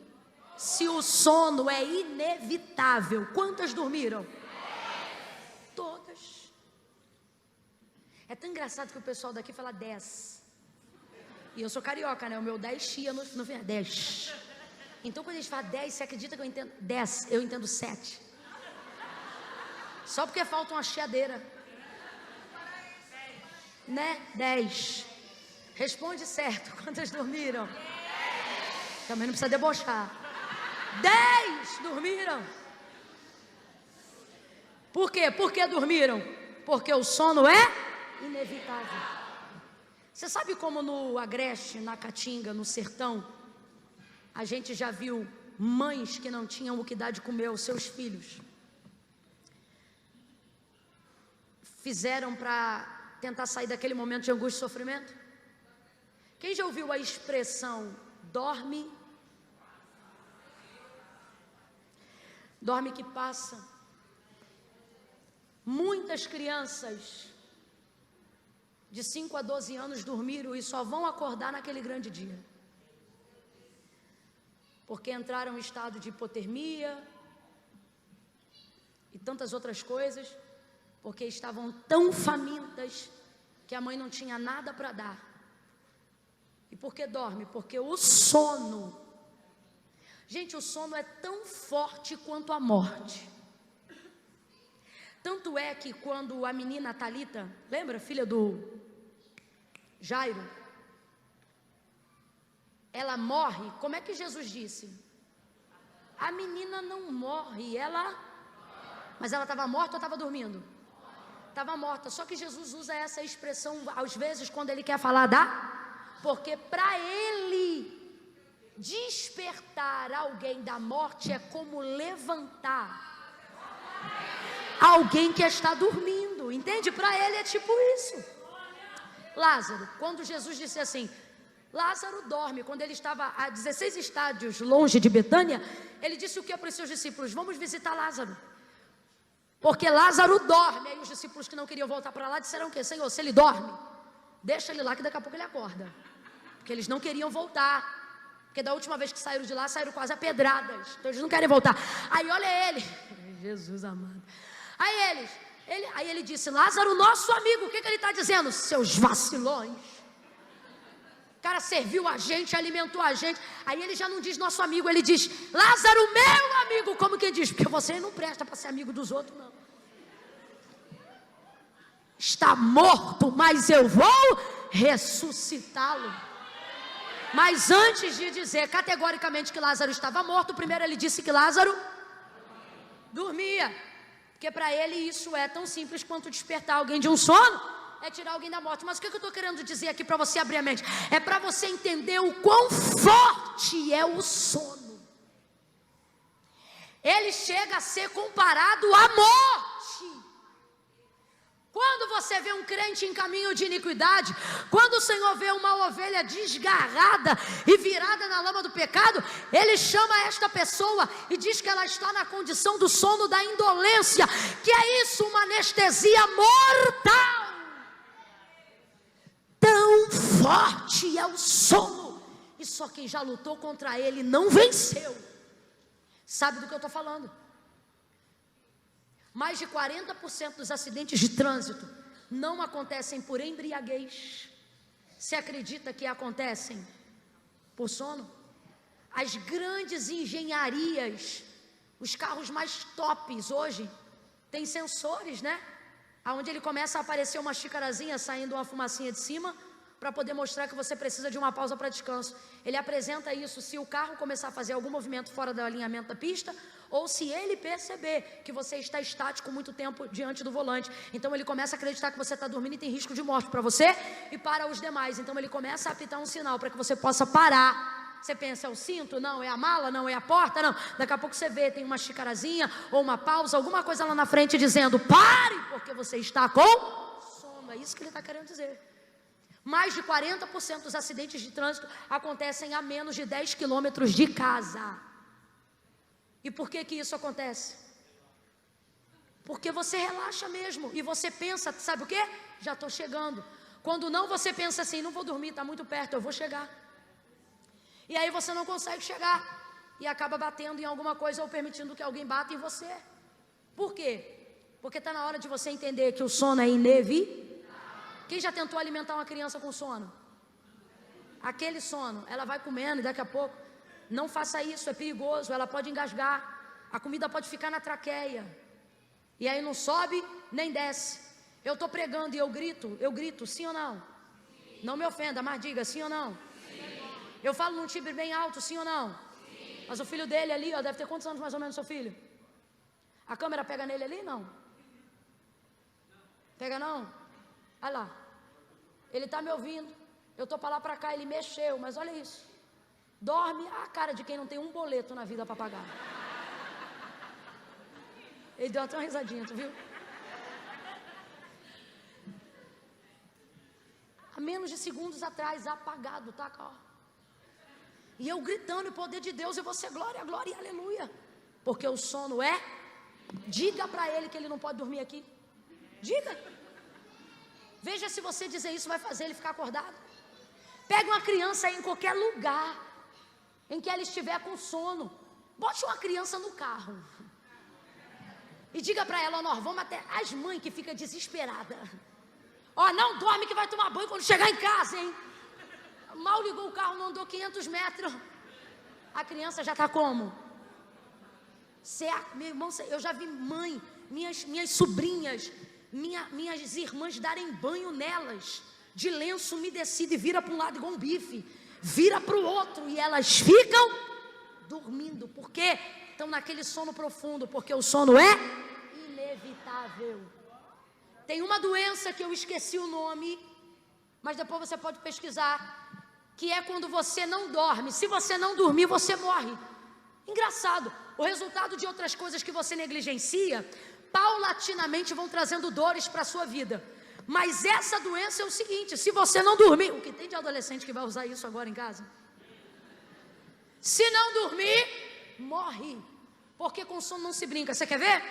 Se o sono é inevitável, quantas dormiram? Todas. É tão engraçado que o pessoal daqui fala 10. E eu sou carioca, né? O meu 10 chia no final, 10. Então quando a gente fala 10, você acredita que eu entendo 10? Eu entendo 7. Só porque falta uma chiadeira. Né? 10. Responde certo. Quantas dormiram? Também não precisa debochar. 10 dormiram. Por quê? Por que dormiram? Porque o sono é inevitável. Você sabe como no Agreste, na Caatinga, no sertão, a gente já viu mães que não tinham o que dar de comer aos seus filhos? Fizeram para tentar sair daquele momento de angústia e sofrimento? Quem já ouviu a expressão dorme que passa? Muitas crianças de 5 a 12 anos dormiram e só vão acordar naquele grande dia, porque entraram em estado de hipotermia e tantas outras coisas, porque estavam tão famintas que a mãe não tinha nada para dar. E por que dorme? Porque o sono, gente, o sono é tão forte quanto a morte. Tanto é que quando a menina Talita, lembra, filha do Jairo, ela morre, como é que Jesus disse? A menina não morre, mas ela estava morta ou estava dormindo? Estava morta. Só que Jesus usa essa expressão às vezes quando ele quer falar porque para ele despertar alguém da morte é como levantar alguém que está dormindo, entende? Para ele é tipo isso. Lázaro, quando Jesus disse assim, Lázaro dorme, quando ele estava a 16 estádios longe de Betânia, ele disse o que para os seus discípulos? Vamos visitar Lázaro, porque Lázaro dorme. Aí os discípulos que não queriam voltar para lá disseram o quê? Senhor, se ele dorme, deixa ele lá que daqui a pouco ele acorda. Porque eles não queriam voltar, porque da última vez que saíram de lá, saíram quase a pedradas, então eles não querem voltar. Aí olha ele, Jesus amado, aí ele disse, Lázaro, nosso amigo, o que ele está dizendo? Seus vacilões, o cara serviu a gente, alimentou a gente. Aí ele já não diz nosso amigo, ele diz, Lázaro, meu amigo, como que diz? Porque você não presta para ser amigo dos outros, não. Está morto, mas eu vou ressuscitá-lo. Mas antes de dizer categoricamente que Lázaro estava morto, primeiro ele disse que Lázaro dormia, porque para ele isso é tão simples quanto despertar alguém de um sono, é tirar alguém da morte. Mas o que eu estou querendo dizer aqui para você abrir a mente? É para você entender o quão forte é o sono. Ele chega a ser comparado à morte. Quando você vê um crente em caminho de iniquidade, quando o Senhor vê uma ovelha desgarrada e virada na lama do pecado, Ele chama esta pessoa e diz que ela está na condição do sono da indolência, que é isso, uma anestesia mortal. Tão forte é o sono, e só quem já lutou contra ele não venceu. Sabe do que eu estou falando? Mais de 40% dos acidentes de trânsito não acontecem por embriaguez. Você acredita que acontecem por sono? As grandes engenharias, os carros mais tops hoje, têm sensores, né? Onde ele começa a aparecer uma xicarazinha saindo uma fumacinha de cima, para poder mostrar que você precisa de uma pausa para descanso. Ele apresenta isso se o carro começar a fazer algum movimento fora do alinhamento da pista, ou se ele perceber que você está estático muito tempo diante do volante. Então ele começa a acreditar que você está dormindo e tem risco de morte para você e para os demais. Então ele começa a apitar um sinal para que você possa parar. Você pensa, é o cinto? Não. É a mala? Não. É a porta? Não. Daqui a pouco você vê, tem uma xicarazinha ou uma pausa, alguma coisa lá na frente dizendo, pare, porque você está com sono. É isso que ele está querendo dizer. Mais de 40% dos acidentes de trânsito acontecem a menos de 10 quilômetros de casa. E por que que isso acontece? Porque você relaxa mesmo e você pensa, sabe o quê? Já estou chegando. Quando não, você pensa assim, não vou dormir, está muito perto, eu vou chegar. E aí você não consegue chegar e acaba batendo em alguma coisa ou permitindo que alguém bata em você. Por quê? Porque está na hora de você entender que o sono é inevitável. Quem já tentou alimentar uma criança com sono? Aquele sono, ela vai comendo e daqui a pouco, não faça isso, é perigoso, ela pode engasgar, a comida pode ficar na traqueia, e aí não sobe nem desce. Eu estou pregando e eu grito, sim ou não? Sim. Não me ofenda, mas diga sim ou não? Sim. Eu falo num timbre bem alto, sim ou não? Sim. Mas o filho dele ali, ó, deve ter quantos anos mais ou menos seu filho? A câmera pega nele ali? Não. Pega não? Olha lá, ele está me ouvindo, Eu estou para lá para cá, ele mexeu, mas olha isso. Dorme a cara de quem não tem um boleto na vida para pagar. Ele deu até uma risadinha, tu viu? Há menos de segundos atrás, apagado, tá? Ó. E eu gritando o poder de Deus, e você, glória, glória e aleluia. Porque o sono é, diga para ele que ele não pode dormir aqui. Diga. Veja se você dizer isso vai fazer ele ficar acordado. Pegue uma criança aí em qualquer lugar em que ela estiver com sono. Bote uma criança no carro. E diga para ela, ó, nós vamos até as mães que ficam desesperadas. Ó, não dorme que vai tomar banho quando chegar em casa, hein? Mal ligou o carro, não andou 500 metros. A criança já está como? Meu irmão, eu já vi mãe, minhas sobrinhas, minhas irmãs darem banho nelas, de lenço umedecido, e vira para um lado igual um bife, vira para o outro, e elas ficam dormindo. Por quê? Estão naquele sono profundo, porque o sono é inevitável. Tem uma doença que eu esqueci o nome, mas depois você pode pesquisar, que é quando você não dorme. Se você não dormir, você morre. Engraçado, o resultado de outras coisas que você negligencia, paulatinamente vão trazendo dores para a sua vida. Mas essa doença é o seguinte, se você não dormir, o que tem de adolescente que vai usar isso agora em casa? Se não dormir, morre. Porque com sono não se brinca. Você quer ver?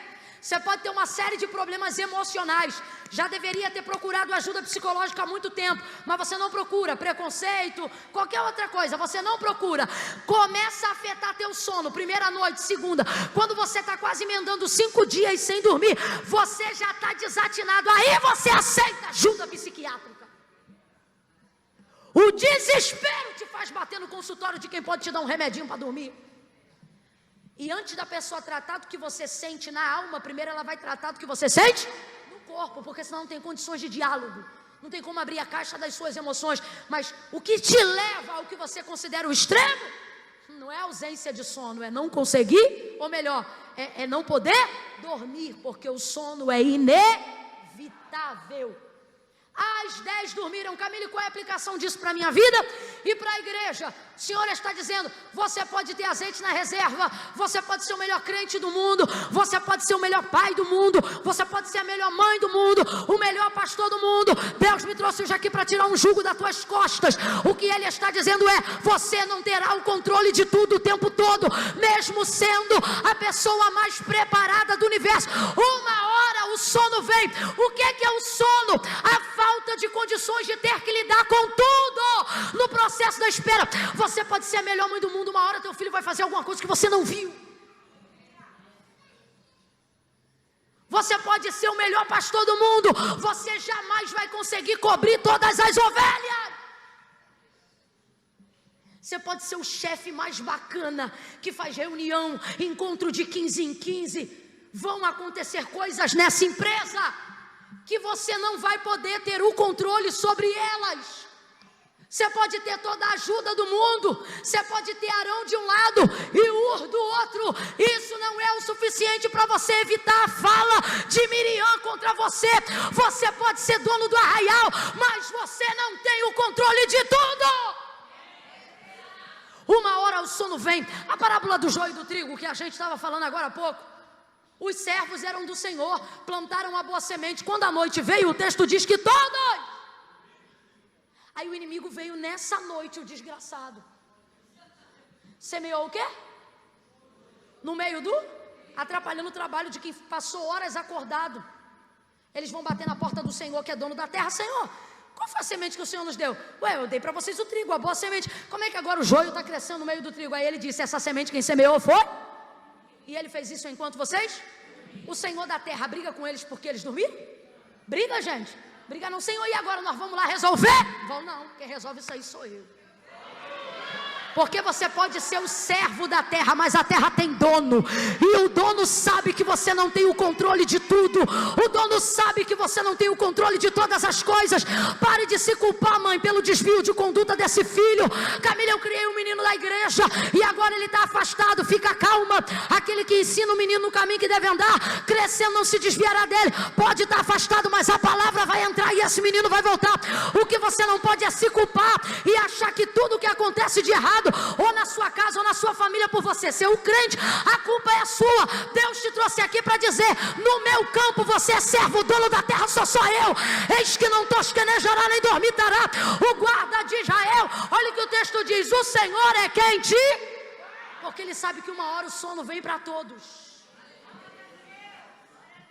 Você pode ter uma série de problemas emocionais. Já deveria ter procurado ajuda psicológica há muito tempo, mas você não procura. Preconceito, qualquer outra coisa, você não procura. Começa a afetar teu sono. Primeira noite, segunda. Quando você está quase emendando 5 dias sem dormir, você já está desatinado. Aí você aceita ajuda psiquiátrica. O desespero te faz bater no consultório de quem pode te dar um remedinho para dormir. E antes da pessoa tratar do que você sente na alma, primeiro ela vai tratar do que você sente no corpo, porque senão não tem condições de diálogo, não tem como abrir a caixa das suas emoções. Mas o que te leva ao que você considera o extremo, não é ausência de sono, é não conseguir, ou melhor, é não poder dormir, porque o sono é inevitável. Às 10 dormiram. Camille, qual é a aplicação disso para a minha vida e para a igreja? O Senhor está dizendo, você pode ter azeite na reserva, você pode ser o melhor crente do mundo, você pode ser o melhor pai do mundo, você pode ser a melhor mãe do mundo, o melhor pastor do mundo. Deus me trouxe hoje aqui para tirar um jugo das tuas costas. O que Ele está dizendo é, você não terá o controle de tudo o tempo todo, mesmo sendo a pessoa mais preparada do universo. Uma hora o sono vem. O que é o sono? A falta de condições de ter que lidar com tudo no processo da espera. Você pode ser a melhor mãe do mundo, uma hora teu filho vai fazer alguma coisa que você não viu. Você pode ser o melhor pastor do mundo, você jamais vai conseguir cobrir todas as ovelhas. Você pode ser o chefe mais bacana, que faz reunião, encontro de 15 em 15. Vão acontecer coisas nessa empresa que você não vai poder ter o controle sobre elas. Você pode ter toda a ajuda do mundo, você pode ter Arão de um lado e Ur do outro. Isso não é o suficiente para você evitar a fala de Miriam contra você. Você pode ser dono do arraial, mas você não tem o controle de tudo. Uma hora o sono vem. A parábola do joio e do trigo que a gente estava falando agora há pouco. Os servos eram do Senhor, plantaram a boa semente. Quando a noite veio, o texto diz que todos. Aí o inimigo veio nessa noite, o desgraçado. Semeou o quê? No meio do? Atrapalhando o trabalho de quem passou horas acordado. Eles vão bater na porta do Senhor, que é dono da terra. Senhor, qual foi a semente que o Senhor nos deu? Ué, eu dei para vocês o trigo, a boa semente. Como é que agora o joio está crescendo no meio do trigo? Aí ele disse, essa semente quem semeou foi? E ele fez isso enquanto vocês? O Senhor da terra briga com eles porque eles dormiram? Briga, gente. Briga não, Senhor, e agora nós vamos lá resolver? Vão não, quem resolve isso aí sou eu. Porque você pode ser o servo da terra, mas a terra tem dono, e o dono sabe que você não tem o controle de tudo. O dono sabe que você não tem o controle de todas as coisas. Pare de se culpar, mãe, pelo desvio de conduta desse filho. Camila, eu criei um menino da igreja e agora ele está afastado. Fica calma. Aquele que ensina o menino no caminho que deve andar, crescendo não se desviará dele. Pode estar afastado, mas a palavra vai entrar e esse menino vai voltar. O que você não pode é se culpar e achar que tudo que acontece de errado, ou na sua casa ou na sua família, por você ser um crente, a culpa é sua. Deus te trouxe aqui para dizer: no meu campo você é servo, o dono da terra sou eu. Eis que não tosquenejará nem dormitará o guarda de Israel. Olha o que o texto diz: o Senhor é quem te... Porque ele sabe que uma hora o sono vem para todos.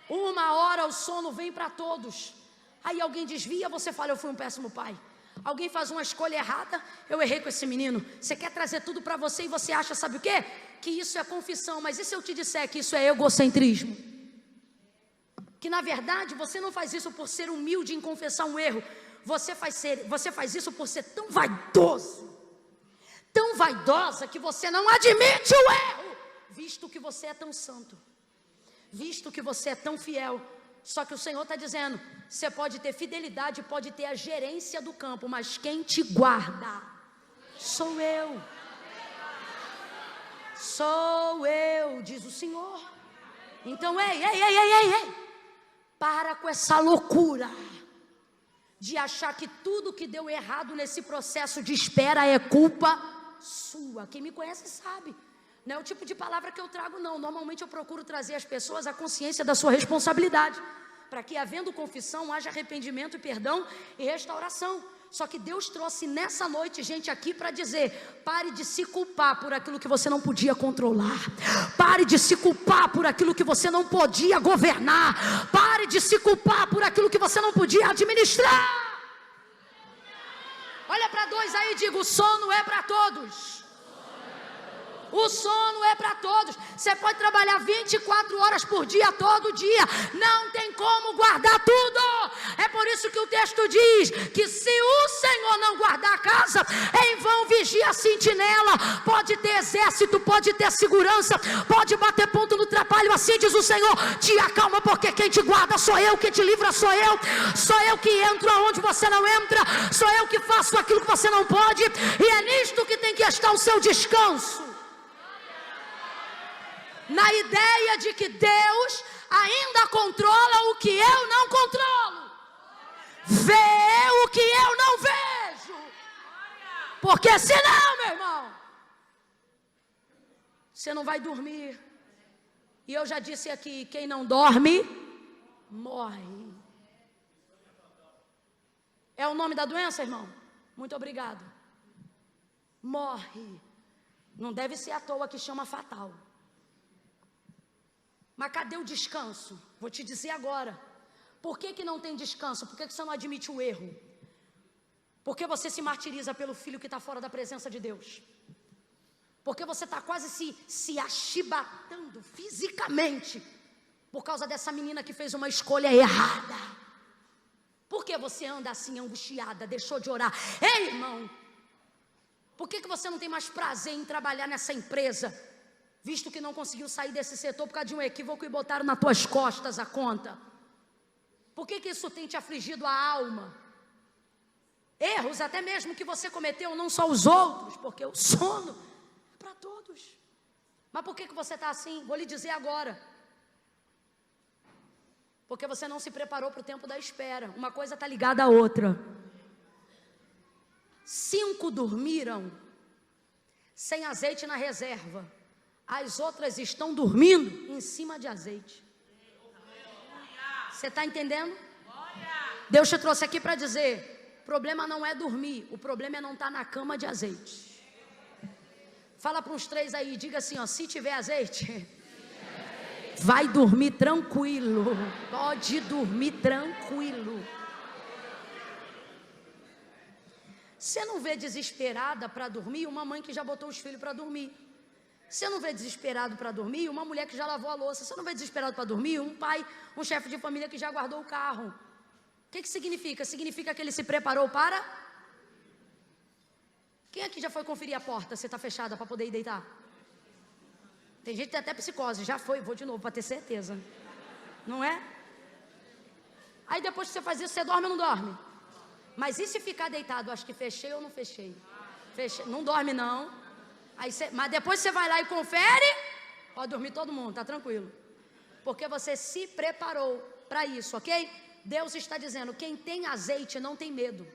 Uma hora o sono vem para todos. Aí alguém desvia, você fala: eu fui um péssimo pai. Alguém faz uma escolha errada, eu errei com esse menino. Você quer trazer tudo para você e você acha, sabe o quê? Que isso é confissão. Mas e se eu te disser que isso é egocentrismo? Que na verdade você não faz isso por ser humilde em confessar um erro. Você faz isso por ser tão vaidoso, tão vaidosa, que você não admite o erro, visto que você é tão santo, visto que você é tão fiel. Só que o Senhor está dizendo: você pode ter fidelidade, pode ter a gerência do campo, mas quem te guarda sou eu. Sou eu, diz o Senhor. Então, ei, para com essa loucura de achar que tudo que deu errado nesse processo de espera é culpa sua. Quem me conhece sabe. Não é o tipo de palavra que eu trago, não. Normalmente eu procuro trazer às pessoas a consciência da sua responsabilidade, para que, havendo confissão, haja arrependimento, perdão e restauração. Só que Deus trouxe nessa noite gente aqui para dizer: pare de se culpar por aquilo que você não podia controlar. Pare de se culpar por aquilo que você não podia governar. Pare de se culpar por aquilo que você não podia administrar. Olha para dois aí e diga: o sono é para todos. O sono é para todos. Você pode trabalhar 24 horas por dia, todo dia. Não tem como guardar tudo. É por isso que o texto diz que se o Senhor não guardar a casa, em vão vigia a sentinela. Pode ter exército, pode ter segurança, pode bater ponto no trapalho. Assim diz o Senhor: te acalma, porque quem te guarda sou eu, quem te livra sou eu. Sou eu que entro aonde você não entra. Sou eu que faço aquilo que você não pode. E é nisto que tem que estar o seu descanso. Na ideia de que Deus ainda controla o que eu não controlo, vê o que eu não vejo, porque senão, meu irmão, você não vai dormir. E eu já disse aqui: quem não dorme, morre. É o nome da doença, irmão? Muito obrigado. Morre. Não deve ser à toa que chama fatal. Mas cadê o descanso? Vou te dizer agora. Por que não tem descanso? Por que você não admite o erro? Porque você se martiriza pelo filho que está fora da presença de Deus. Porque você está quase se achibatando fisicamente por causa dessa menina que fez uma escolha errada. Por que você anda assim angustiada, deixou de orar? Ei, irmão, por que você não tem mais prazer em trabalhar nessa empresa, visto que não conseguiu sair desse setor por causa de um equívoco e botaram nas tuas costas a conta? Por que isso tem te afligido a alma? Erros até mesmo que você cometeu, não só os outros, porque o sono é para todos. Mas por que você está assim? Vou lhe dizer agora. Porque você não se preparou para o tempo da espera. Uma coisa está ligada à outra. 5 dormiram sem azeite na reserva. As outras estão dormindo em cima de azeite. Você está entendendo? Deus te trouxe aqui para dizer: o problema não é dormir, o problema é não estar na cama de azeite. Fala para uns 3 aí, diga assim, ó: se tiver azeite, vai dormir tranquilo. Pode dormir tranquilo. Você não vê desesperada para dormir uma mãe que já botou os filhos para dormir. Você não vê desesperado para dormir uma mulher que já lavou a louça. Você não vê desesperado para dormir um pai, um chefe de família que já guardou o carro. O que significa? Significa que ele se preparou para... Quem aqui já foi conferir a porta, se está fechada, para poder ir deitar? Tem gente que tem até psicose, já foi, vou de novo, para ter certeza. Não é? Aí depois que você faz isso, você dorme ou não dorme? Mas e se ficar deitado? Acho que fechei ou não fechei? Fechei. Não dorme não. Aí mas depois você vai lá e confere, pode dormir todo mundo, tá tranquilo. Porque você se preparou para isso, ok? Deus está dizendo, quem tem azeite não tem medo.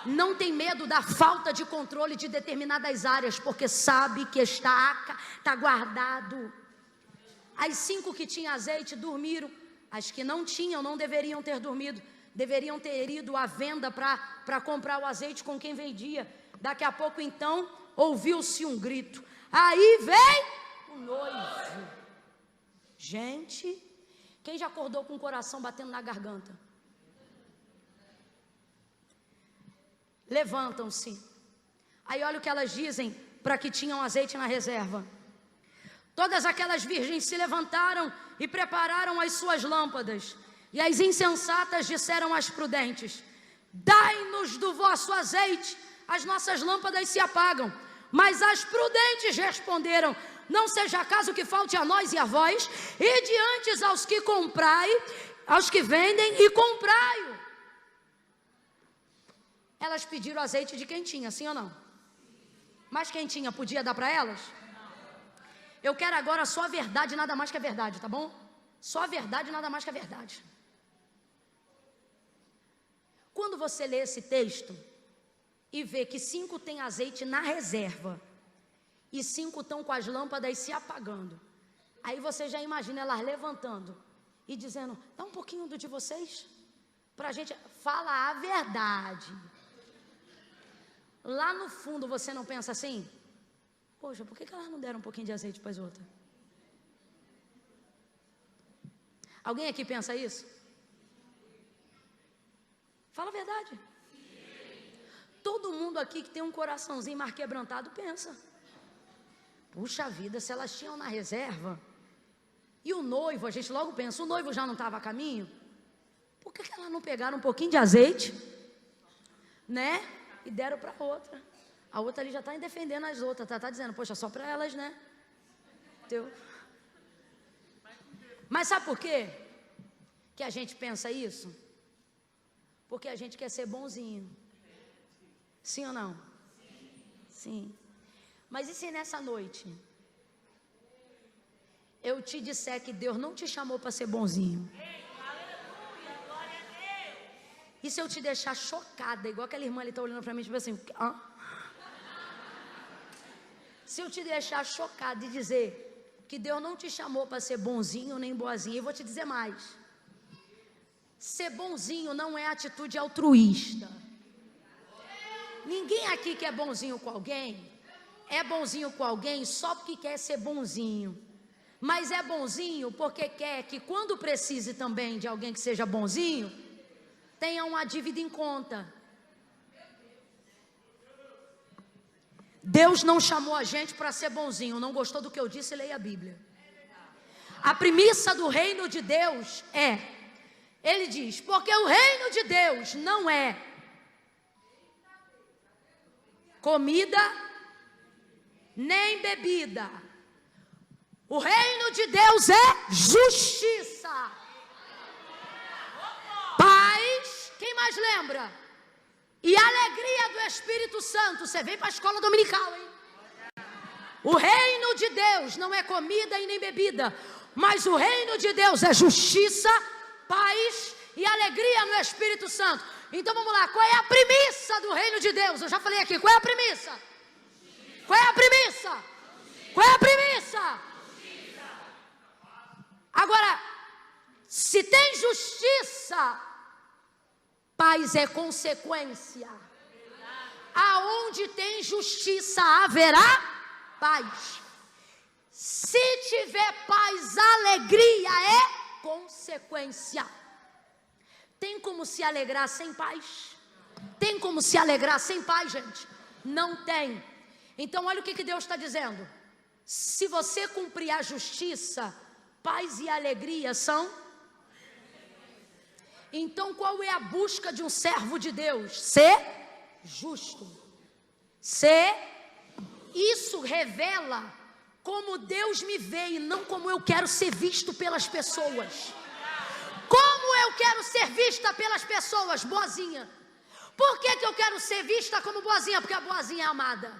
Não tem medo da falta de controle de determinadas áreas, porque sabe que está guardado. As 5 que tinham azeite dormiram. As que não tinham não deveriam ter dormido. Deveriam ter ido à venda para comprar o azeite com quem vendia. Daqui a pouco então ouviu-se um grito. Aí vem o noivo. Gente, quem já acordou com o coração batendo na garganta? Levantam-se. Aí olha o que elas dizem para que tinham azeite na reserva. Todas aquelas virgens se levantaram e prepararam as suas lâmpadas. E as insensatas disseram às prudentes: dai-nos do vosso azeite, as nossas lâmpadas se apagam. Mas as prudentes responderam: não seja acaso que falte a nós e a vós, e diante aos que comprai, aos que vendem, e comprai-o. Elas pediram azeite de quem tinha, sim ou não? Mas quem tinha podia dar para elas? Eu quero agora só a verdade, nada mais que a verdade, tá bom? Só a verdade, nada mais que a verdade. Quando você lê esse texto e vê que 5 tem azeite na reserva e 5 estão com as lâmpadas se apagando, aí você já imagina elas levantando e dizendo: dá um pouquinho do de vocês para a gente. Fala a verdade. Lá no fundo você não pensa assim: poxa, por que elas não deram um pouquinho de azeite para as outras? Alguém aqui pensa isso? Fala a verdade. Todo mundo aqui que tem um coraçãozinho mais quebrantado pensa: puxa vida, se elas tinham na reserva, e o noivo, a gente logo pensa, o noivo já não estava a caminho, por que elas não pegaram um pouquinho de azeite, né, e deram para outra? A outra ali já está defendendo as outras, está dizendo: poxa, só para elas, né? Mas sabe por quê que a gente pensa isso? Porque a gente quer ser bonzinho. Sim ou não? Sim. Mas e se nessa noite eu te disser que Deus não te chamou para ser bonzinho? E se eu te deixar chocada, igual aquela irmã ali está olhando para mim, tipo assim, hã? Se eu te deixar chocada e dizer que Deus não te chamou para ser bonzinho nem boazinha, eu vou te dizer mais: ser bonzinho não é atitude altruísta. Ninguém aqui que é bonzinho com alguém é bonzinho com alguém só porque quer ser bonzinho, mas é bonzinho porque quer que quando precise também de alguém que seja bonzinho, tenha uma dívida em conta. Deus não chamou a gente para ser bonzinho. Não gostou do que eu disse? Leia a Bíblia. A premissa do reino de Deus é, ele diz, porque o reino de Deus não é comida nem bebida. O reino de Deus é justiça, paz, quem mais lembra? E alegria do Espírito Santo. Você vem para a escola dominical, hein? O reino de Deus não é comida e nem bebida, mas o reino de Deus é justiça, paz e alegria no Espírito Santo. Então vamos lá, qual é a premissa do reino de Deus? Eu já falei aqui, qual é a premissa? Qual é a premissa? Qual é a premissa? Agora, se tem justiça, paz é consequência. Aonde tem justiça haverá paz. Se tiver paz, alegria é consequência. Tem como se alegrar sem paz? Tem como se alegrar sem paz, gente? Não tem. Então olha o que Deus está dizendo: se você cumprir a justiça, paz e alegria são. Então qual é a busca de um servo de Deus? Ser justo. Isso revela como Deus me vê e não como eu quero ser visto pelas pessoas. Como eu quero ser vista pelas pessoas? Boazinha. Por que eu quero ser vista como boazinha? Porque a boazinha é amada.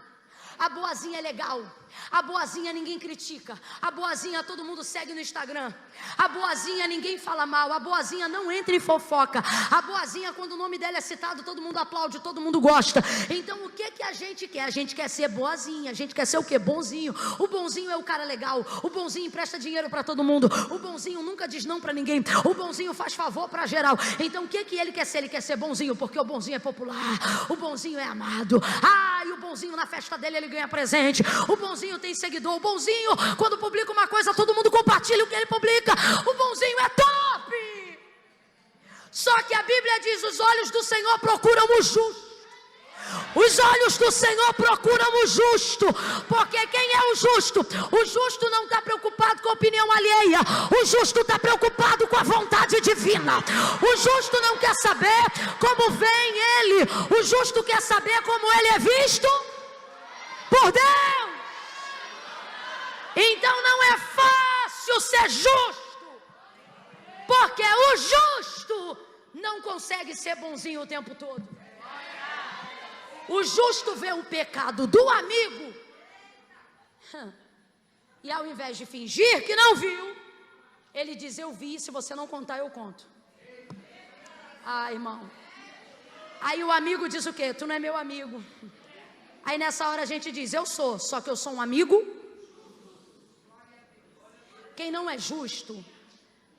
A boazinha é legal. A boazinha ninguém critica. A boazinha todo mundo segue no Instagram. A boazinha ninguém fala mal. A boazinha não entra em fofoca. A boazinha, quando o nome dela é citado, todo mundo aplaude, todo mundo gosta. Então o que a gente quer? A gente quer ser boazinha. A gente quer ser o quê? Bonzinho. O bonzinho é o cara legal. O bonzinho empresta dinheiro para todo mundo. O bonzinho nunca diz não para ninguém. O bonzinho faz favor para geral. Então o que ele quer ser? Ele quer ser bonzinho, porque o bonzinho é popular. O bonzinho é amado. E o bonzinho na festa dele ele ganha presente. O bonzinho tem seguidor. O bonzinho, quando publica uma coisa, todo mundo compartilha o que ele publica. O bonzinho é top. Só que a Bíblia diz: os olhos do Senhor procuram o justo. Os olhos do Senhor procuram o justo. Porque quem é o justo? O justo não está preocupado com a opinião alheia. O justo está preocupado com a vontade divina. O justo não quer saber como vem ele. O justo quer saber como ele é visto por Deus. Então não é fácil ser justo, porque o justo não consegue ser bonzinho o tempo todo. O justo vê o pecado do amigo e ao invés de fingir que não viu, ele diz: eu vi, se você não contar eu conto. Irmão. Aí o amigo diz o quê? Tu não é meu amigo. Aí nessa hora a gente diz: eu sou, só que eu sou um amigo. Quem não é justo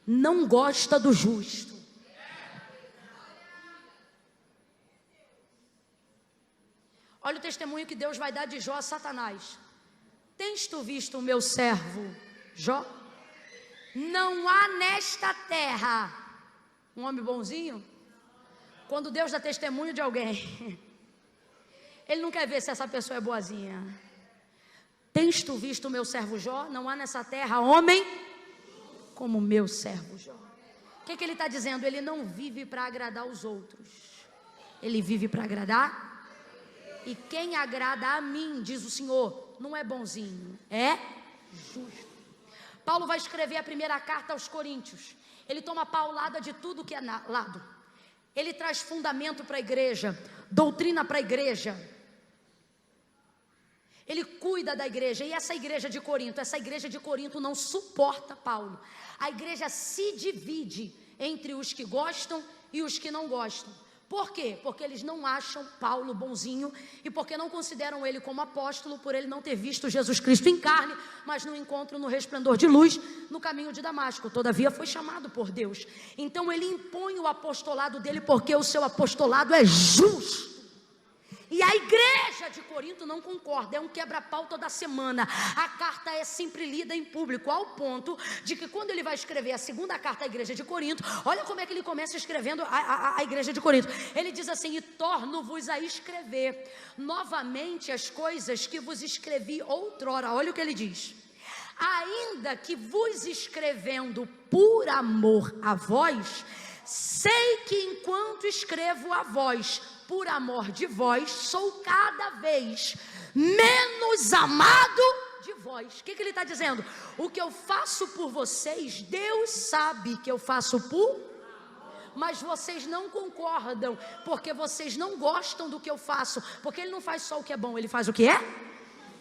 não gosta do justo. Olha o testemunho que Deus vai dar de Jó a Satanás. Tens tu visto o meu servo Jó? Não há nesta terra um homem bonzinho. Quando Deus dá testemunho de alguém, Ele não quer ver se essa pessoa é boazinha. Tens tu visto o meu servo Jó? Não há nessa terra homem como o meu servo Jó. O que ele está dizendo? Ele não vive para agradar os outros. Ele vive para agradar. E quem agrada a mim, diz o Senhor, não é bonzinho, é justo. Paulo vai escrever a primeira carta aos Coríntios. Ele toma paulada de tudo que é lado. Ele traz fundamento para a igreja, doutrina para a igreja. Ele cuida da igreja. E essa igreja de Corinto não suporta Paulo. A igreja se divide entre os que gostam e os que não gostam. Por quê? Porque eles não acham Paulo bonzinho e porque não consideram ele como apóstolo, por ele não ter visto Jesus Cristo em carne, mas no encontro no resplendor de luz no caminho de Damasco. Todavia foi chamado por Deus. Então ele impõe o apostolado dele porque o seu apostolado é justo. E a igreja de Corinto não concorda, é um quebra-pau toda semana. A carta é sempre lida em público, ao ponto de que quando ele vai escrever a segunda carta à igreja de Corinto, olha como é que ele começa escrevendo a igreja de Corinto. Ele diz assim: e torno-vos a escrever novamente as coisas que vos escrevi outrora. Olha o que ele diz: ainda que vos escrevendo por amor a vós, sei que enquanto escrevo a vós por amor de vós, sou cada vez menos amado de vós. O que ele está dizendo? O que eu faço por vocês, Deus sabe que eu faço por, mas vocês não concordam, porque vocês não gostam do que eu faço, porque ele não faz só o que é bom, ele faz o que é?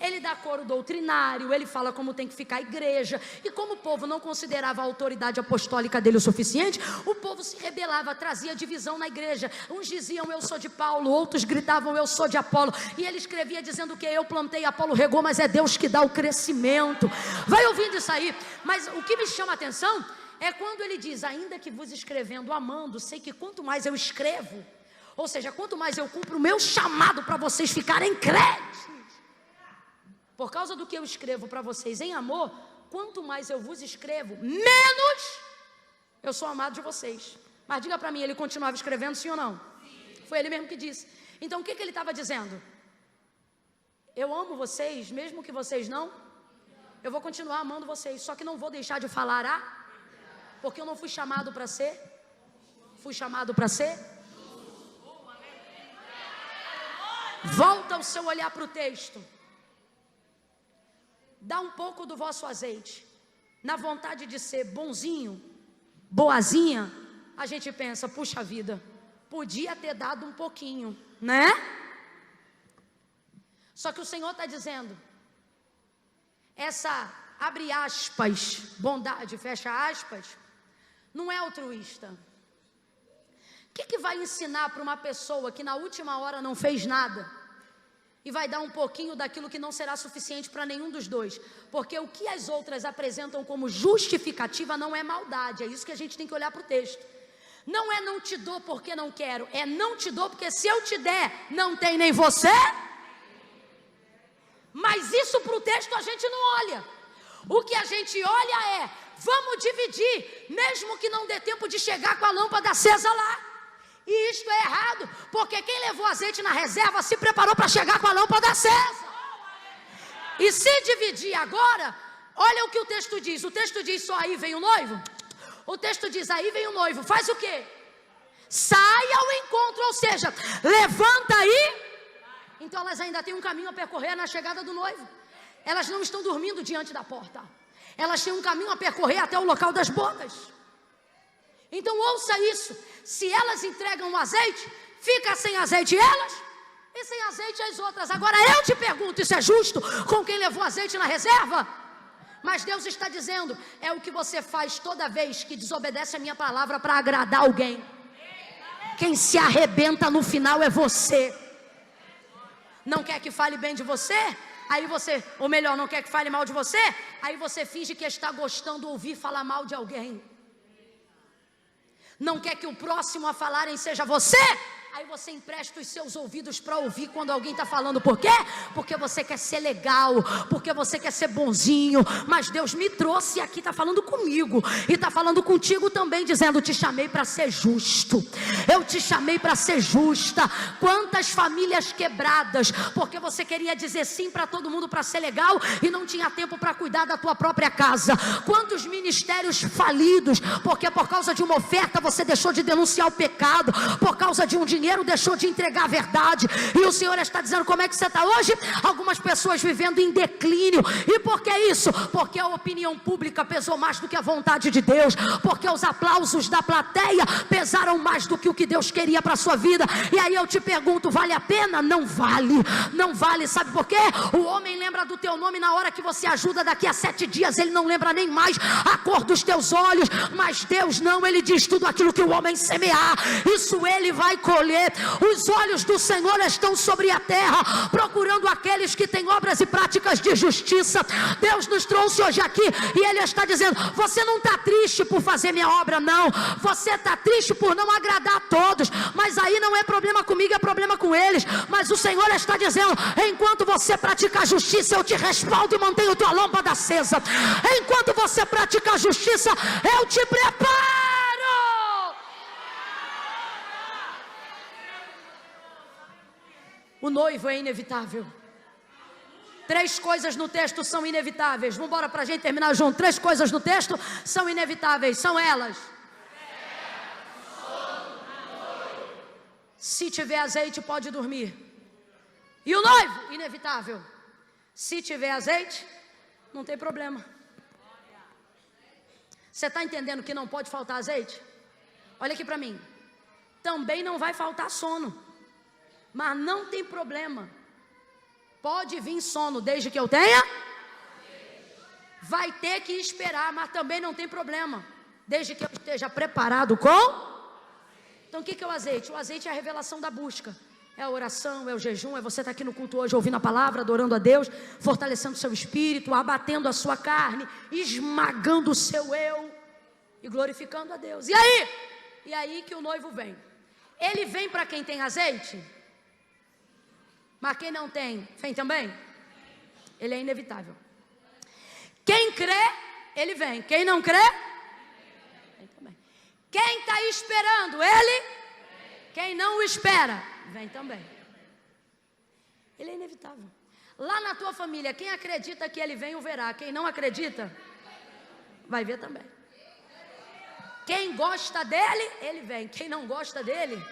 Ele dá coro doutrinário, ele fala como tem que ficar a igreja. E como o povo não considerava a autoridade apostólica dele o suficiente, o povo se rebelava, trazia divisão na igreja. Uns diziam eu sou de Paulo, outros gritavam eu sou de Apolo. E ele escrevia dizendo que eu plantei, Apolo regou, mas é Deus que dá o crescimento. Vai ouvindo isso aí. Mas o que me chama a atenção é quando ele diz: ainda que vos escrevendo amando, sei que quanto mais eu escrevo, ou seja, quanto mais eu cumpro o meu chamado para vocês ficarem crentes, por causa do que eu escrevo para vocês em amor, quanto mais eu vos escrevo, menos eu sou amado de vocês. Mas diga para mim, ele continuava escrevendo, sim ou não? Sim. Foi ele mesmo que disse. Então o que ele estava dizendo? Eu amo vocês, mesmo que vocês não. Eu vou continuar amando vocês, só que não vou deixar de falar porque eu não fui chamado para ser. Fui chamado para ser. Volta o seu olhar para o texto. Dá um pouco do vosso azeite. Na vontade de ser bonzinho, boazinha, a gente pensa, puxa vida, podia ter dado um pouquinho, né? Só que o Senhor está dizendo, essa, abre aspas, bondade, fecha aspas, não é altruísta. O que vai ensinar para uma pessoa que na última hora não fez nada e vai dar um pouquinho daquilo que não será suficiente para nenhum dos dois? Porque o que as outras apresentam como justificativa não é maldade. É isso que a gente tem que olhar para o texto. Não é não te dou porque não quero, é não te dou porque se eu te der, não tem nem você. Mas isso para o texto a gente não olha. O que a gente olha é, vamos dividir, mesmo que não dê tempo de chegar com a lâmpada acesa lá. E isto é errado, porque quem levou azeite na reserva se preparou para chegar com a lâmpada acesa. E se dividir agora, olha o que o texto diz. O texto diz só aí vem o noivo. O texto diz aí vem o noivo. Faz o quê? Sai ao encontro, ou seja, levanta aí. Então elas ainda têm um caminho a percorrer na chegada do noivo. Elas não estão dormindo diante da porta. Elas têm um caminho a percorrer até o local das bodas. Então ouça isso. Se elas entregam o azeite, fica sem azeite elas e sem azeite as outras. Agora eu te pergunto, isso é justo com quem levou azeite na reserva? Mas Deus está dizendo, é o que você faz toda vez que desobedece a minha palavra para agradar alguém. Quem se arrebenta no final é você. Não quer que fale bem de você? Aí você, ou melhor, não quer que fale mal de você? Aí você finge que está gostando de ouvir falar mal de alguém. Não quer que o próximo a falarem seja você? Aí você empresta os seus ouvidos para ouvir quando alguém está falando. Por quê? Porque você quer ser legal, porque você quer ser bonzinho. Mas Deus me trouxe aqui, está falando comigo e está falando contigo também, dizendo, te chamei para ser justo. Eu te chamei para ser justa. Quantas famílias quebradas, porque você queria dizer sim para todo mundo para ser legal e não tinha tempo para cuidar da tua própria casa. Quantos ministérios falidos, porque por causa de uma oferta você deixou de denunciar o pecado, por causa de um dinheiro deixou de entregar a verdade. E o Senhor está dizendo, como é que você está hoje? Algumas pessoas vivendo em declínio. E por que isso? Porque a opinião pública pesou mais do que a vontade de Deus, porque os aplausos da plateia pesaram mais do que o que Deus queria para a sua vida. E aí eu te pergunto, vale a pena? Não vale, não vale. Sabe por quê? O homem lembra do teu nome na hora que você ajuda, daqui a 7 dias ele não lembra nem mais a cor dos teus olhos. Mas Deus não, ele diz tudo aquilo que o homem semear, isso ele vai colher. Os olhos do Senhor estão sobre a terra, procurando aqueles que têm obras e práticas de justiça. Deus nos trouxe hoje aqui e Ele está dizendo, você não está triste por fazer minha obra, não. Você está triste por não agradar a todos, mas aí não é problema comigo, é problema com eles. Mas o Senhor está dizendo, enquanto você pratica a justiça, eu te respaldo e mantenho tua lâmpada acesa. Enquanto você pratica a justiça, eu te preparo. O noivo é inevitável. 3 coisas no texto são inevitáveis. Vamos embora para a gente terminar junto. 3 coisas no texto são inevitáveis. São elas. Se tiver azeite, pode dormir. E o noivo, inevitável. Se tiver azeite, não tem problema. Você está entendendo que não pode faltar azeite? Olha aqui para mim. Também não vai faltar sono. Mas não tem problema. Pode vir sono desde que eu tenha. Vai ter que esperar, mas também não tem problema. Desde que eu esteja preparado com. Então o que é o azeite? O azeite é a revelação da busca. É a oração, é o jejum, é você estar aqui no culto hoje ouvindo a palavra, adorando a Deus, fortalecendo o seu espírito, abatendo a sua carne, esmagando o seu eu e glorificando a Deus. E aí? E aí que o noivo vem. Ele vem para quem tem azeite? Mas quem não tem, vem também? Ele é inevitável. Quem crê, ele vem. Quem não crê, vem também. Quem está esperando, ele? Quem não o espera, vem também. Ele é inevitável. Lá na tua família, quem acredita que ele vem, o verá. Quem não acredita, vai ver também. Quem gosta dele, ele vem. Quem não gosta dele,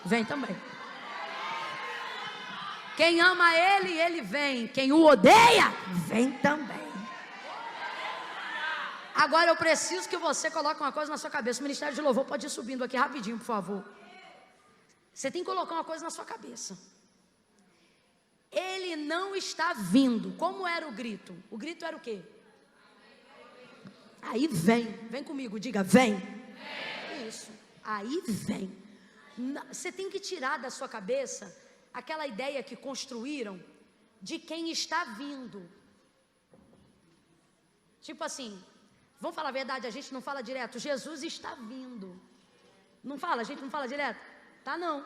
vem também. Quem ama ele, ele vem. Quem o odeia, vem também. Agora eu preciso que você coloque uma coisa na sua cabeça. O Ministério de Louvor pode ir subindo aqui rapidinho, por favor. Você tem que colocar uma coisa na sua cabeça. Ele não está vindo. Como era o grito? O grito era o quê? Aí vem. Vem comigo, diga vem. Isso. Aí vem. Você tem que tirar da sua cabeça aquela ideia que construíram de quem está vindo. Tipo assim, vamos falar a verdade, a gente não fala direto, Jesus está vindo. Não fala, a gente não fala direto? Tá não.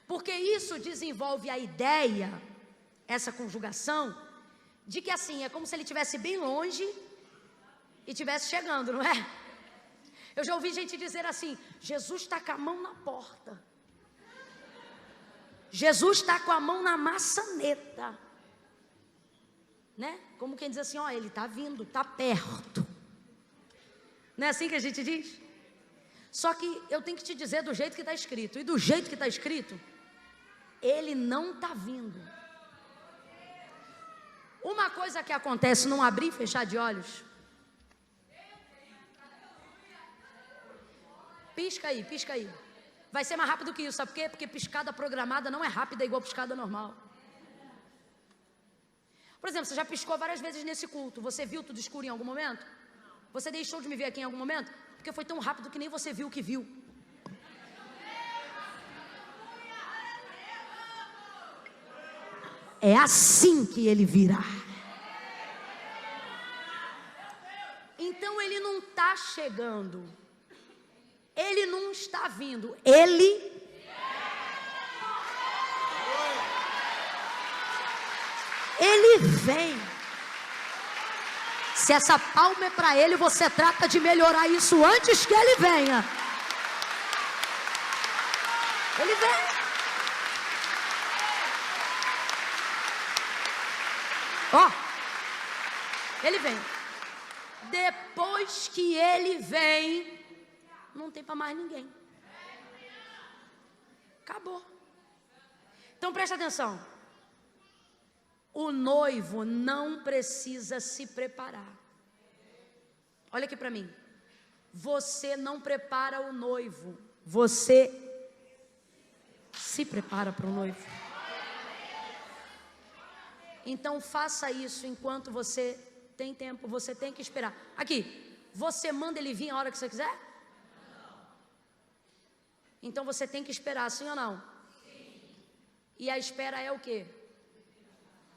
Porque isso desenvolve a ideia, essa conjugação, de que assim, é como se ele estivesse bem longe e estivesse chegando, não é? Eu já ouvi gente dizer assim, Jesus está com a mão na porta. Jesus está com a mão na maçaneta. Né? Como quem diz assim, ó, ele está vindo, está perto. Não é assim que a gente diz? Só que eu tenho que te dizer do jeito que está escrito. E do jeito que está escrito, ele não está vindo. Uma coisa que acontece num abrir e fechar de olhos. Pisca aí, pisca aí. Vai ser mais rápido que isso, sabe por quê? Porque piscada programada não é rápida igual piscada normal. Por exemplo, você já piscou várias vezes nesse culto. Você viu tudo escuro em algum momento? Você deixou de me ver aqui em algum momento? Porque foi tão rápido que nem você viu o que viu. É assim que ele virá. Então ele não está chegando. Ele não está vindo. Ele vem. Se essa palma é para ele, você trata de melhorar isso antes que ele venha. Ele vem. Ó, ele vem. Depois que ele vem, não tem para mais ninguém. Acabou. Então presta atenção. O noivo não precisa se preparar. Olha aqui para mim. Você não prepara o noivo. Você se prepara para o noivo. Então faça isso enquanto você tem tempo. Você tem que esperar. Aqui, você manda ele vir a hora que você quiser? Então você tem que esperar, sim ou não? Sim. E a espera é o quê?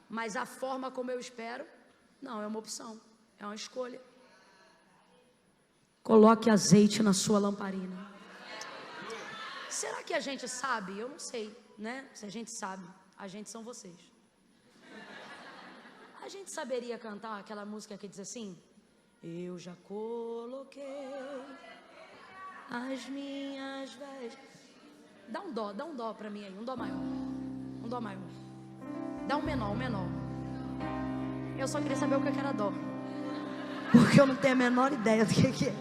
Mas a forma como eu espero, não, é uma opção, é uma escolha. Coloque azeite na sua lamparina. Será que a gente sabe? Eu não sei, né? Se a gente sabe, a gente são vocês. A gente saberia cantar aquela música que diz assim: eu já coloquei as minhas vestes. Dá um dó pra mim aí, um dó maior. Um dó maior. Dá um menor, um menor. Eu só queria saber o que era dó. Porque eu não tenho a menor ideia do que é.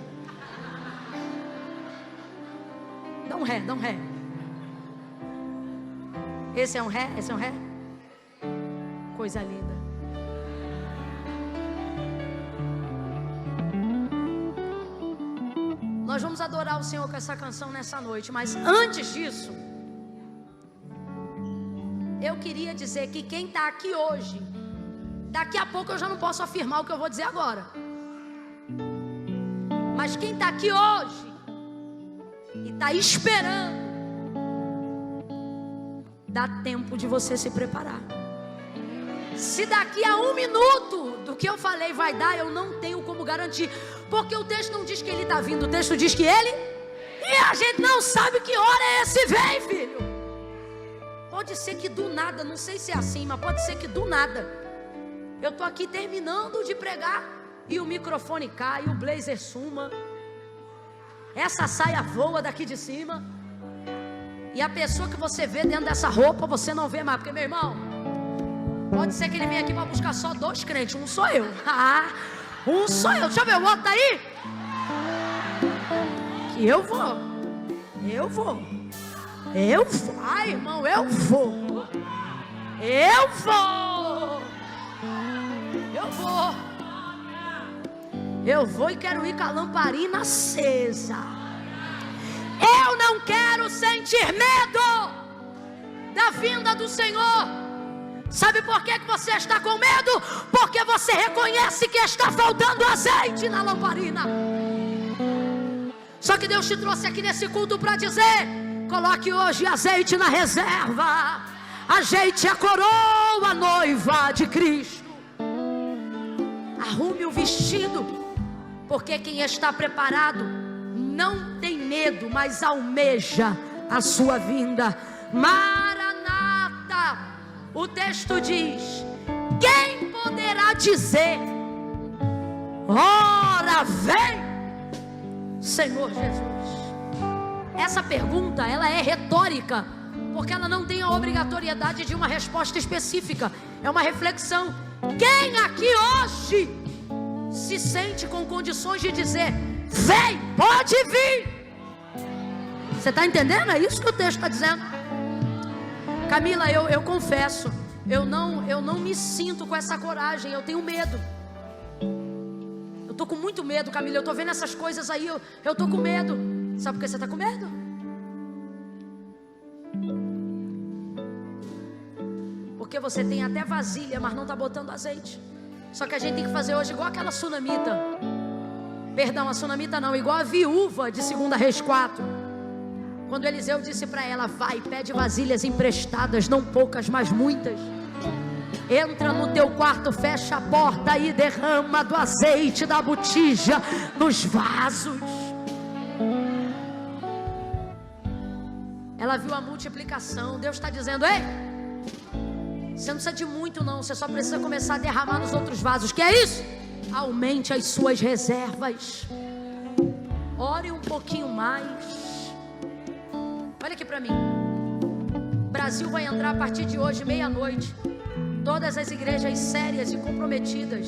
Dá um ré, dá um ré. Esse é um ré, esse é um ré. Coisa linda. Nós vamos adorar o Senhor com essa canção nessa noite. Mas antes disso, eu queria dizer que quem está aqui hoje, daqui a pouco eu já não posso afirmar o que eu vou dizer agora. Mas quem está aqui hoje e está esperando, dá tempo de você se preparar. Se daqui a 1 minuto do que eu falei vai dar, eu não tenho como garantir. Porque o texto não diz que ele está vindo, o texto diz que ele... E a gente não sabe que hora é esse vem, filho. Pode ser que do nada, não sei se é assim, mas pode ser que do nada eu estou aqui terminando de pregar e o microfone cai, o blazer suma, essa saia voa daqui de cima, e a pessoa que você vê dentro dessa roupa, você não vê mais. Porque, meu irmão, pode ser que ele venha aqui para buscar só 2 crentes, um sou eu. Um sou eu, deixa eu ver, o outro tá aí? Que eu vou. Ai, irmão, eu vou. Eu vou. Eu vou e quero ir com a lamparina acesa. Eu não quero sentir medo da vinda do Senhor. Sabe por que você está com medo? Porque você reconhece que está faltando azeite na lamparina. Só que Deus te trouxe aqui nesse culto para dizer: coloque hoje azeite na reserva. Ajeite a coroa noiva de Cristo. Arrume o vestido, porque quem está preparado não tem medo, mas almeja a sua vinda. Maranata, o texto diz: quem poderá dizer: ora vem, Senhor Jesus? Essa pergunta, ela é retórica, porque ela não tem a obrigatoriedade de uma resposta específica. É uma reflexão. Quem aqui hoje se sente com condições de dizer: vem, pode vir? Você está entendendo? É isso que o texto está dizendo. Camila, eu confesso, eu não me sinto com essa coragem. Eu tenho medo. Eu estou com muito medo, Camila. Eu estou vendo essas coisas aí, eu estou com medo. Sabe por que você está com medo? Porque você tem até vasilha, mas não está botando azeite. Só que a gente tem que fazer hoje igual aquela sunamita. Perdão, a sunamita não, igual a viúva de 2 Reis 4. Quando Eliseu disse para ela: vai, pede vasilhas emprestadas, não poucas, mas muitas. Entra no teu quarto, fecha a porta e derrama do azeite da botija nos vasos. Ela viu a multiplicação. Deus está dizendo: ei, você não precisa de muito não, você só precisa começar a derramar nos outros vasos. Que é isso? Aumente as suas reservas. Ore um pouquinho mais. Olha aqui para mim. O Brasil vai entrar a partir de hoje, meia-noite. Todas as igrejas sérias e comprometidas.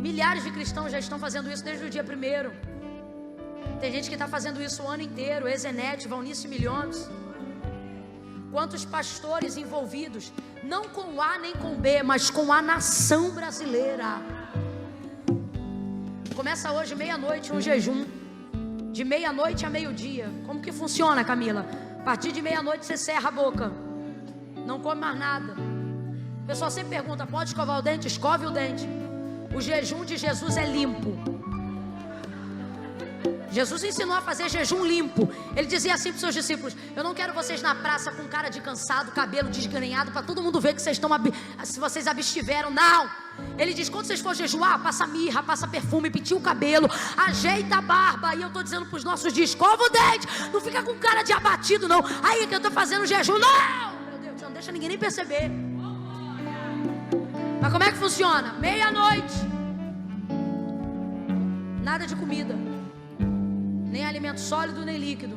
Milhares de cristãos já estão fazendo isso desde o dia 1º. Tem gente que está fazendo isso o ano inteiro. Ezenete, Valnice Milhomes. Quantos pastores envolvidos, não com A nem com B, mas com a nação brasileira. Começa hoje, meia-noite, um jejum. De meia-noite a meio-dia. Como que funciona, Camila? A partir de meia-noite você cerra a boca. Não come mais nada. O pessoal sempre pergunta: pode escovar o dente? Escove o dente. O jejum de Jesus é limpo. Jesus ensinou a fazer jejum limpo. Ele dizia assim para os seus discípulos: eu não quero vocês na praça com cara de cansado, cabelo desgrenhado, para todo mundo ver que vocês estão se vocês abstiveram. Não. Ele diz: quando vocês forem jejuar, passa mirra, passa perfume, penteia o cabelo, ajeita a barba. E eu estou dizendo para os nossos dias: escova o dente. Não fica com cara de abatido não. Aí que eu estou fazendo jejum. Não, meu Deus, não deixa ninguém nem perceber. Mas como é que funciona? Meia-noite, nada de comida, nem alimento sólido, nem líquido.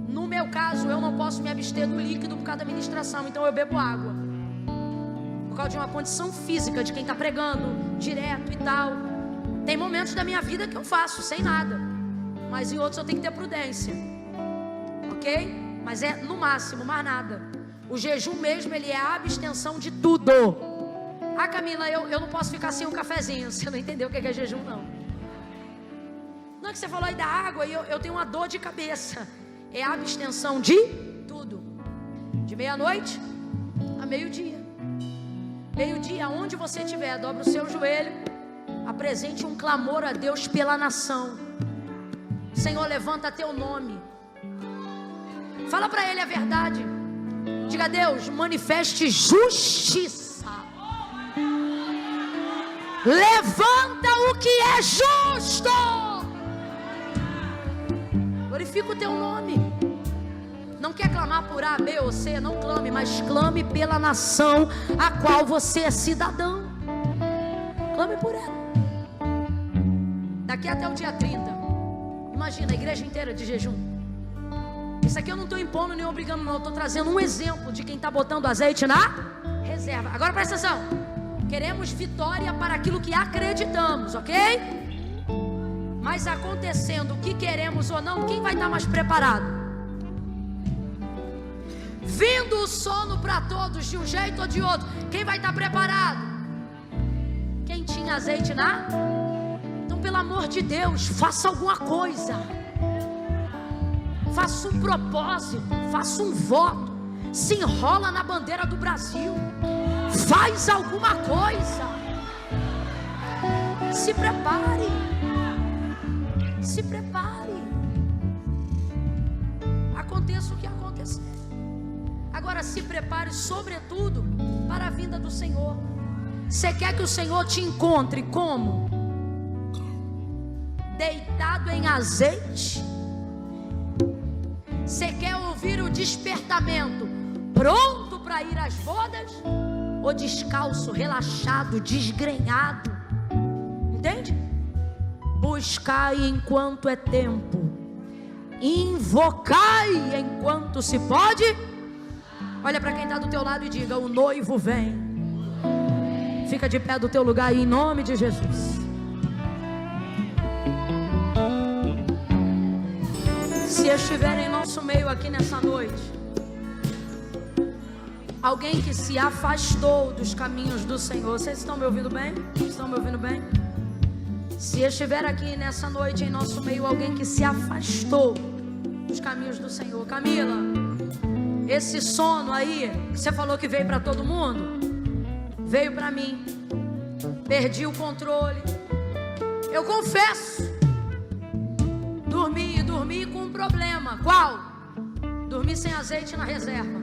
No meu caso, eu não posso me abster do líquido por causa da ministração, então eu bebo água. Por causa de uma condição física de quem está pregando direto e tal. Tem momentos da minha vida que eu faço sem nada, mas em outros eu tenho que ter prudência. Ok? Mas é no máximo, mais nada. O jejum mesmo, ele é a abstenção de tudo. Ah, Camila, eu não posso ficar sem um cafezinho. Você não entendeu o que é jejum, não. Não é que você falou aí da água e eu tenho uma dor de cabeça. É a abstenção de tudo. De meia-noite a meio-dia. Meio-dia, aonde você estiver, dobra o seu joelho, apresente um clamor a Deus pela nação. Senhor, levanta teu nome. Fala para Ele a verdade. Diga: Deus, manifeste justiça. Levanta o que é justo. Glorifica o teu nome. Não quer clamar por A, B ou C? Não clame, mas clame pela nação a qual você é cidadão. Clame por ela. Daqui até o dia 30. Imagina a igreja inteira de jejum. Isso aqui eu não estou impondo nem obrigando não. Eu estou trazendo um exemplo de quem está botando azeite na reserva. Agora presta atenção. Queremos vitória para aquilo que acreditamos, ok? Mas acontecendo o que queremos ou não, quem vai estar mais preparado? Vindo o sono para todos, de um jeito ou de outro, quem vai estar preparado? Quem tinha azeite na? Então, pelo amor de Deus, faça alguma coisa. Faça um propósito, faça um voto. Se enrola na bandeira do Brasil. Faz alguma coisa. Se prepare. Se prepare. Aconteça o que acontecer. Agora se prepare sobretudo para a vinda do Senhor. Você quer que o Senhor te encontre como? Deitado em azeite? Você quer ouvir o despertamento, pronto para ir às bodas? Ou descalço, relaxado, desgrenhado? Entende? Buscai enquanto é tempo, invocai enquanto se pode. Olha para quem está do teu lado e diga: o noivo vem. Fica de pé do teu lugar aí, em nome de Jesus. Se estiver em nosso meio aqui nessa noite, alguém que se afastou dos caminhos do Senhor, vocês estão me ouvindo bem? Estão me ouvindo bem? Se estiver aqui nessa noite em nosso meio alguém que se afastou dos caminhos do Senhor, Camila, esse sono aí, que você falou que veio para todo mundo, veio para mim. Perdi o controle. Eu confesso. Dormi com um problema. Qual? Dormi sem azeite na reserva.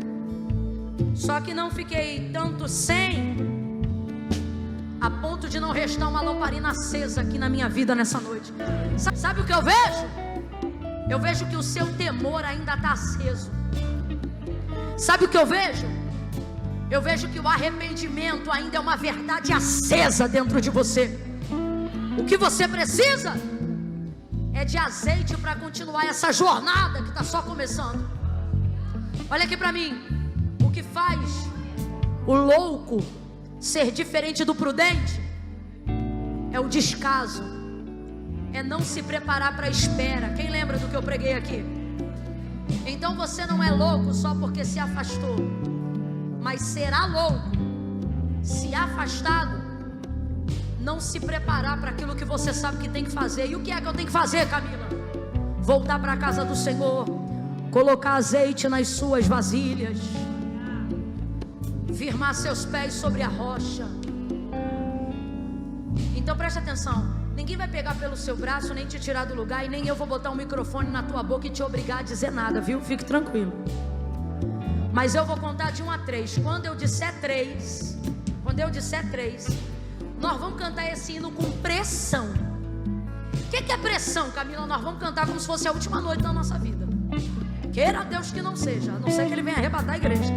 Só que não fiquei tanto sem, a ponto de não restar uma lamparina acesa aqui na minha vida nessa noite. Sabe o que eu vejo? Eu vejo que o seu temor ainda está aceso. Sabe o que eu vejo? Eu vejo que o arrependimento ainda é uma verdade acesa dentro de você. O que você precisa é de azeite para continuar essa jornada que está só começando. Olha aqui para mim. O que faz o louco ser diferente do prudente é o descaso, é não se preparar para a espera. Quem lembra do que eu preguei aqui? Então você não é louco só porque se afastou, mas será louco se afastado não se preparar para aquilo que você sabe que tem que fazer. E o que é que eu tenho que fazer, Camila? Voltar para a casa do Senhor, colocar azeite nas suas vasilhas, firmar seus pés sobre a rocha. Então preste atenção, ninguém vai pegar pelo seu braço, nem te tirar do lugar, e nem eu vou botar um microfone na tua boca e te obrigar a dizer nada, viu? Fique tranquilo. Mas eu vou contar de 1 a 3. Quando eu disser 3, nós vamos cantar esse hino com pressão. O que é pressão, Camila? Nós vamos cantar como se fosse a última noite da nossa vida. Queira Deus que não seja, a não ser que Ele venha arrebatar a igreja.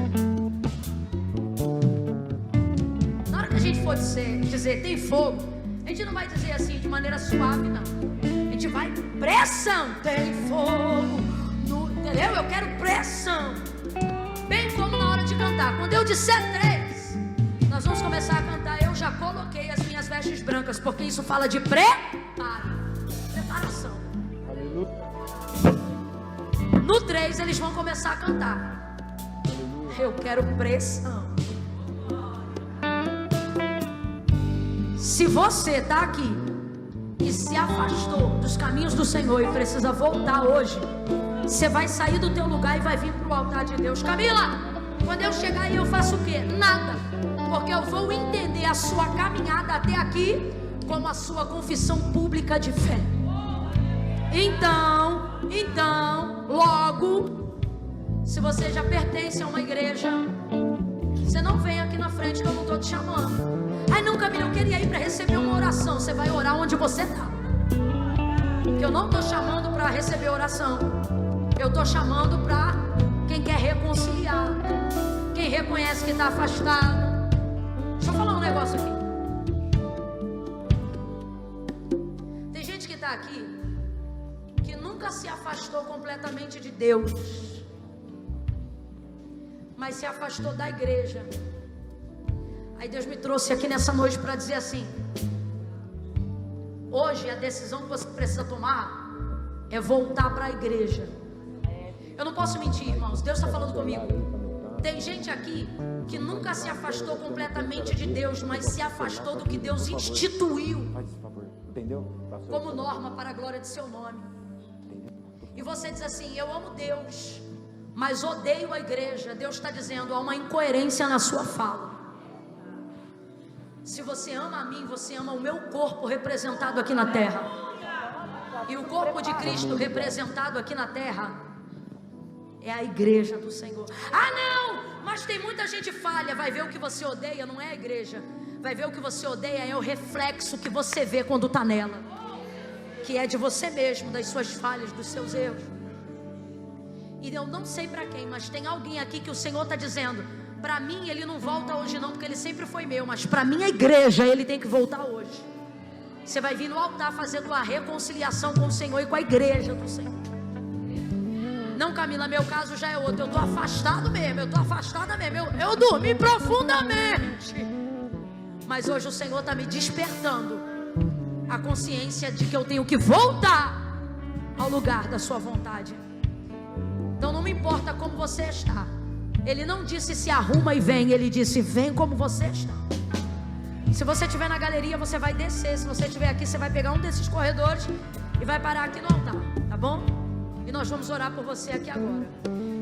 Na hora que a gente for dizer tem fogo, a gente não vai dizer assim de maneira suave, não. A gente vai, pressão, tem fogo, entendeu? Eu quero pressão. Bem como na hora de cantar. Quando eu disser 3, nós vamos começar a cantar. Eu já coloquei as minhas vestes brancas, porque isso fala de preparação. No 3 eles vão começar a cantar. Eu quero pressão. Se você está aqui e se afastou dos caminhos do Senhor e precisa voltar hoje, você vai sair do teu lugar e vai vir para o altar de Deus. Camila, quando eu chegar aí eu faço o quê? Nada. Porque eu vou entender a sua caminhada até aqui como a sua confissão pública de fé. Então, logo, se você já pertence a uma igreja, você não vem aqui na frente que eu não estou te chamando. Ai não, Camila, eu queria ir para receber uma oração. Você vai orar onde você está. Porque eu não estou chamando para receber oração. Eu estou chamando para quem quer reconciliar, quem reconhece que está afastado. Deixa eu falar um negócio aqui. Tem gente que está aqui que nunca se afastou completamente de Deus, mas se afastou da igreja. Aí Deus me trouxe aqui nessa noite para dizer assim: hoje a decisão que você precisa tomar é voltar para a igreja. Eu não posso mentir, irmãos. Deus está falando comigo. Tem gente aqui que nunca se afastou completamente de Deus, mas se afastou do que Deus instituiu como norma para a glória de seu nome. E você diz assim: eu amo Deus, mas odeio a igreja. Deus está dizendo: há uma incoerência na sua fala. Se você ama a mim, você ama o meu corpo representado aqui na terra. E o corpo de Cristo representado aqui na terra é a igreja do Senhor. Ah não, mas tem muita gente falha. Vai ver o que você odeia, não é a igreja. Vai ver o que você odeia, é o reflexo que você vê quando está nela, que é de você mesmo, das suas falhas, dos seus erros. E eu não sei para quem, mas tem alguém aqui que o Senhor está dizendo: para mim ele não volta hoje não, porque ele sempre foi meu, mas para minha igreja ele tem que voltar hoje. Você vai vir no altar fazendo uma reconciliação com o Senhor e com a igreja do Senhor. Não, Camila, meu caso já é outro. Eu estou afastado mesmo, eu estou afastada mesmo. Eu dormi profundamente. Mas hoje o Senhor está me despertando a consciência de que eu tenho que voltar ao lugar da sua vontade. Então não me importa como você está. Ele não disse se arruma e vem, ele disse vem como você está. Se você estiver na galeria, você vai descer. Se você estiver aqui, você vai pegar um desses corredores e vai parar aqui no altar, tá bom? E nós vamos orar por você aqui agora.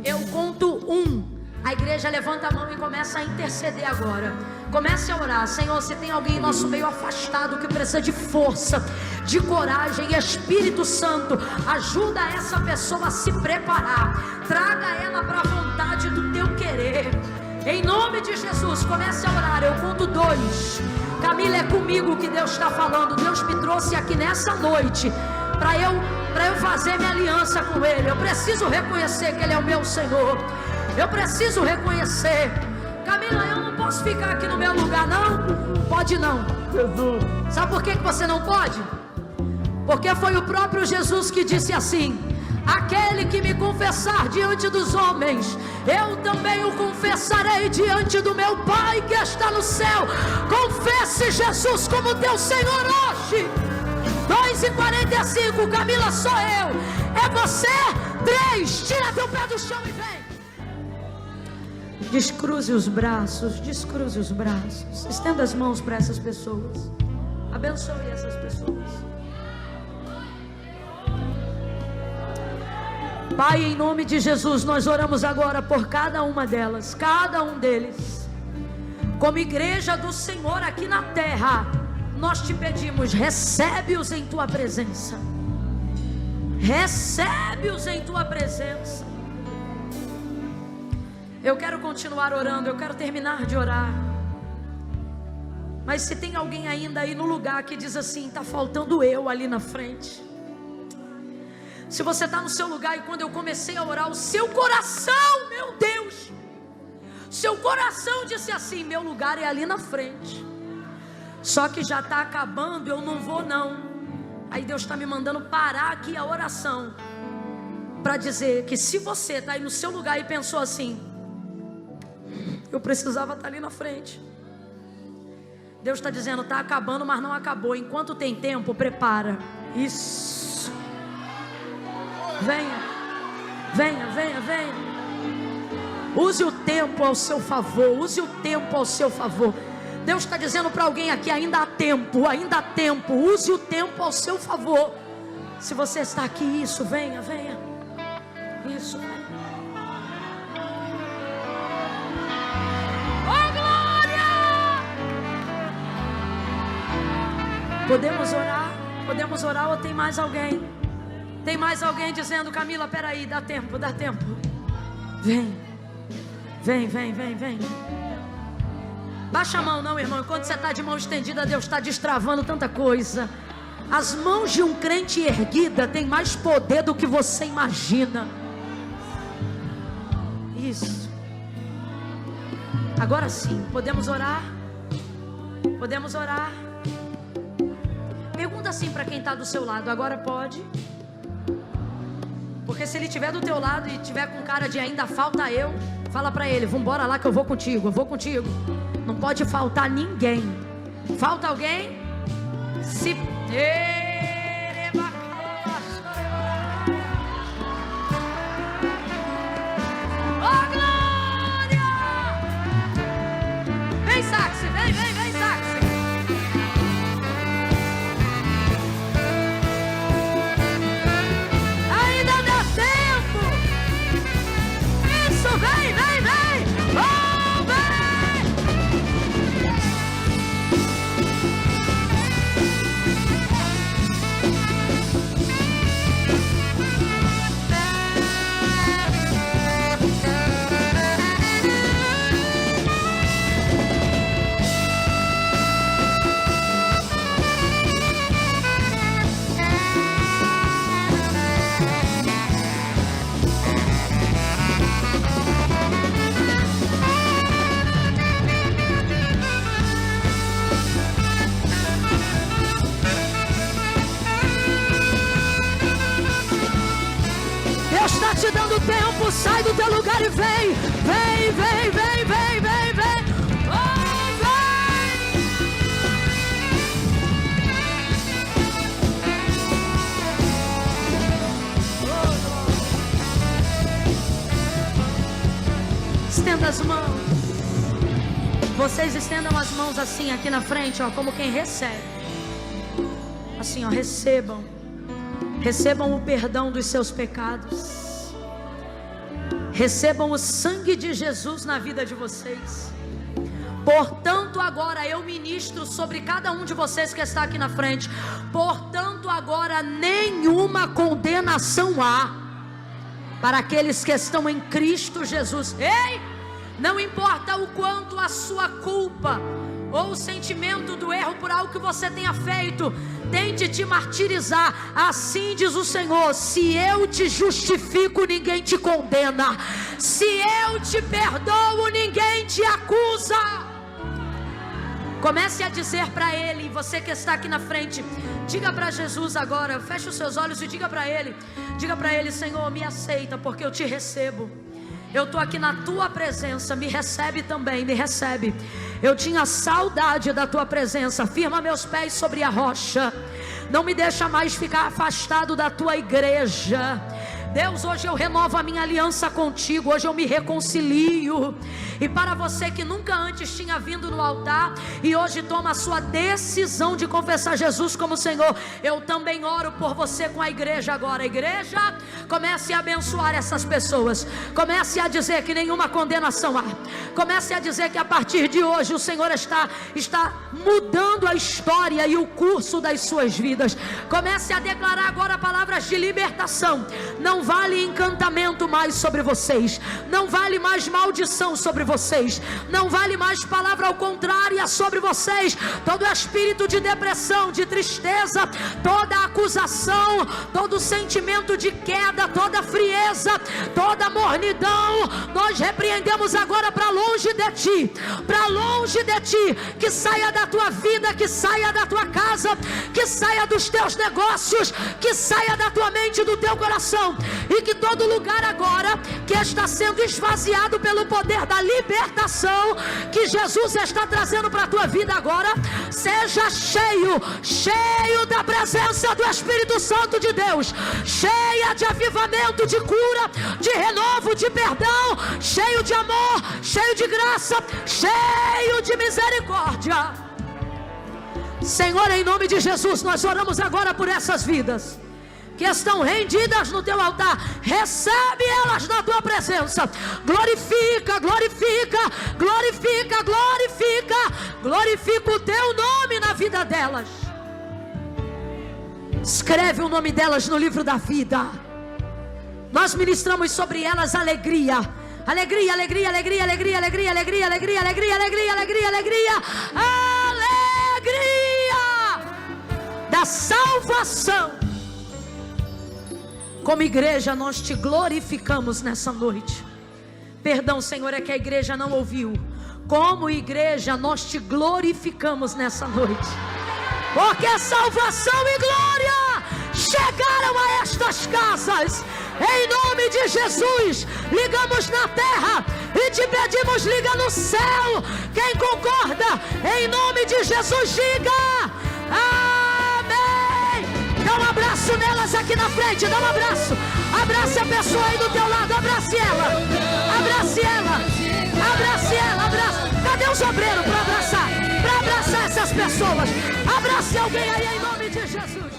Eu conto 1. A igreja levanta a mão e começa a interceder agora. Comece a orar. Senhor, se tem alguém em nosso meio afastado que precisa de força, de coragem, Espírito Santo, ajuda essa pessoa a se preparar. Traga ela para a vontade do teu querer. Em nome de Jesus, comece a orar. Eu conto 2. Camila, é comigo que Deus está falando. Deus me trouxe aqui nessa noite para eu fazer minha aliança com Ele. Eu preciso reconhecer que Ele é o meu Senhor. Eu preciso reconhecer. Camila, eu não posso ficar aqui no meu lugar, não? Pode não. Jesus. Sabe por que você não pode? Porque foi o próprio Jesus que disse assim: aquele que me confessar diante dos homens, eu também o confessarei diante do meu Pai que está no céu. Confesse Jesus como teu Senhor hoje. 2h45, Camila, sou eu. É você? 3, tira teu pé do chão e vem. Descruze os braços, descruze os braços. Estenda as mãos para essas pessoas. Abençoe essas pessoas. Pai, em nome de Jesus, nós oramos agora por cada uma delas, cada um deles. Como igreja do Senhor aqui na terra, nós te pedimos, recebe-os em tua presença. Recebe-os em tua presença. Eu quero continuar orando, eu quero terminar de orar. Mas se tem alguém ainda aí no lugar que diz assim: está faltando eu ali na frente. Se você está no seu lugar e quando eu comecei a orar, o seu coração, meu Deus, seu coração disse assim: meu lugar é ali na frente. Só que já está acabando, eu não vou não. Aí Deus está me mandando parar aqui a oração para dizer que se você está aí no seu lugar e pensou assim: eu precisava estar ali na frente, Deus está dizendo: está acabando, mas não acabou. Enquanto tem tempo, prepara. Isso. Venha, venha, venha, venha. Use o tempo ao seu favor. Use o tempo ao seu favor. Deus está dizendo para alguém aqui: ainda há tempo, ainda há tempo. Use o tempo ao seu favor. Se você está aqui, isso, venha, venha. Isso. Oh, glória! Podemos orar? Podemos orar ou tem mais alguém? Tem mais alguém dizendo: Camila, peraí, dá tempo, dá tempo. Vem, vem, vem, vem, vem. Baixa a mão não, irmão. Enquanto você está de mão estendida, Deus está destravando tanta coisa. As mãos de um crente erguida têm mais poder do que você imagina. Isso. Agora sim, podemos orar? Podemos orar? Pergunta assim para quem está do seu lado: agora pode? Porque se ele estiver do teu lado e estiver com cara de ainda falta eu, fala para ele: vambora lá que eu vou contigo, eu vou contigo. Não pode faltar ninguém. Falta alguém? Se... Oh, glória! táxi, vem, táxi. Ainda dá tempo. Isso, vem. Oh, vem. Deus está te dando tempo, sai do teu lugar e vem. Oh, vem. Estenda as mãos. Vocês estendam as mãos assim aqui na frente, ó, como quem recebe. Assim, ó, recebam o perdão dos seus pecados. Recebam o sangue de Jesus na vida de vocês. Portanto, agora eu ministro sobre cada um de vocês que está aqui na frente. Portanto, agora nenhuma condenação há para aqueles que estão em Cristo Jesus. Ei! Não importa o quanto a sua culpa ou o sentimento do erro por algo que você tenha feito tente te martirizar, assim diz o Senhor: se eu te justifico, ninguém te condena. Se eu te perdoo, ninguém te acusa. Comece a dizer para Ele, você que está aqui na frente, diga para Jesus agora, feche os seus olhos e diga para Ele, Senhor, me aceita porque eu te recebo. Eu estou aqui na tua presença, me recebe também, me recebe. Eu tinha saudade da tua presença, firma meus pés sobre a rocha. Não me deixa mais ficar afastado da tua igreja. Deus, hoje eu renovo a minha aliança contigo, hoje eu me reconcilio. E para você que nunca antes tinha vindo no altar e hoje toma a sua decisão de confessar Jesus como Senhor, eu também oro por você com a igreja agora. Igreja, comece a abençoar essas pessoas, comece a dizer que nenhuma condenação há, comece a dizer que a partir de hoje o Senhor está mudando a história e o curso das suas vidas. Comece a declarar agora palavras de libertação. Não vale encantamento mais sobre vocês, não vale mais maldição sobre vocês, não vale mais palavra ao contrária sobre vocês. Todo espírito de depressão, de tristeza, toda acusação, todo sentimento de queda, toda frieza, toda mornidão, nós repreendemos agora para longe de ti, que saia da tua vida, que saia da tua casa, que saia dos teus negócios, que saia da tua mente e do teu coração. E que todo lugar agora que está sendo esvaziado pelo poder da libertação que Jesus está trazendo para a tua vida agora, seja cheio da presença do Espírito Santo de Deus, cheia de avivamento, de cura, de renovo, de perdão, cheio de amor, cheio de graça, cheio de misericórdia. Senhor, em nome de Jesus, nós oramos agora por essas vidas que estão rendidas no teu altar. Recebe elas na tua presença. Glorifica o teu nome na vida delas. Escreve o nome delas no livro da vida. Nós ministramos sobre elas alegria da salvação. Como igreja nós te glorificamos nessa noite. Perdão, Senhor, é que a igreja não ouviu. Como igreja nós te glorificamos nessa noite, porque salvação e glória chegaram a estas casas. Em nome de Jesus, ligamos na terra e te pedimos, liga no céu. Quem concorda, em nome de Jesus, diga amém. Dá um abraço nelas aqui na frente, dá um abraço. Abrace a pessoa aí do teu lado, abrace ela. Abrace ela, abrace ela, abrace. Cadê os obreiros para abraçar? pessoas. Abrace alguém aí em nome de Jesus.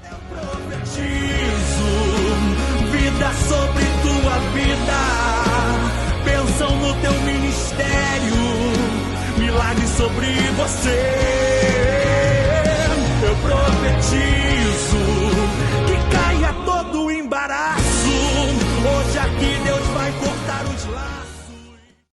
Eu profetizo vida sobre tua vida, bênção no teu ministério, milagre sobre você. Eu profetizo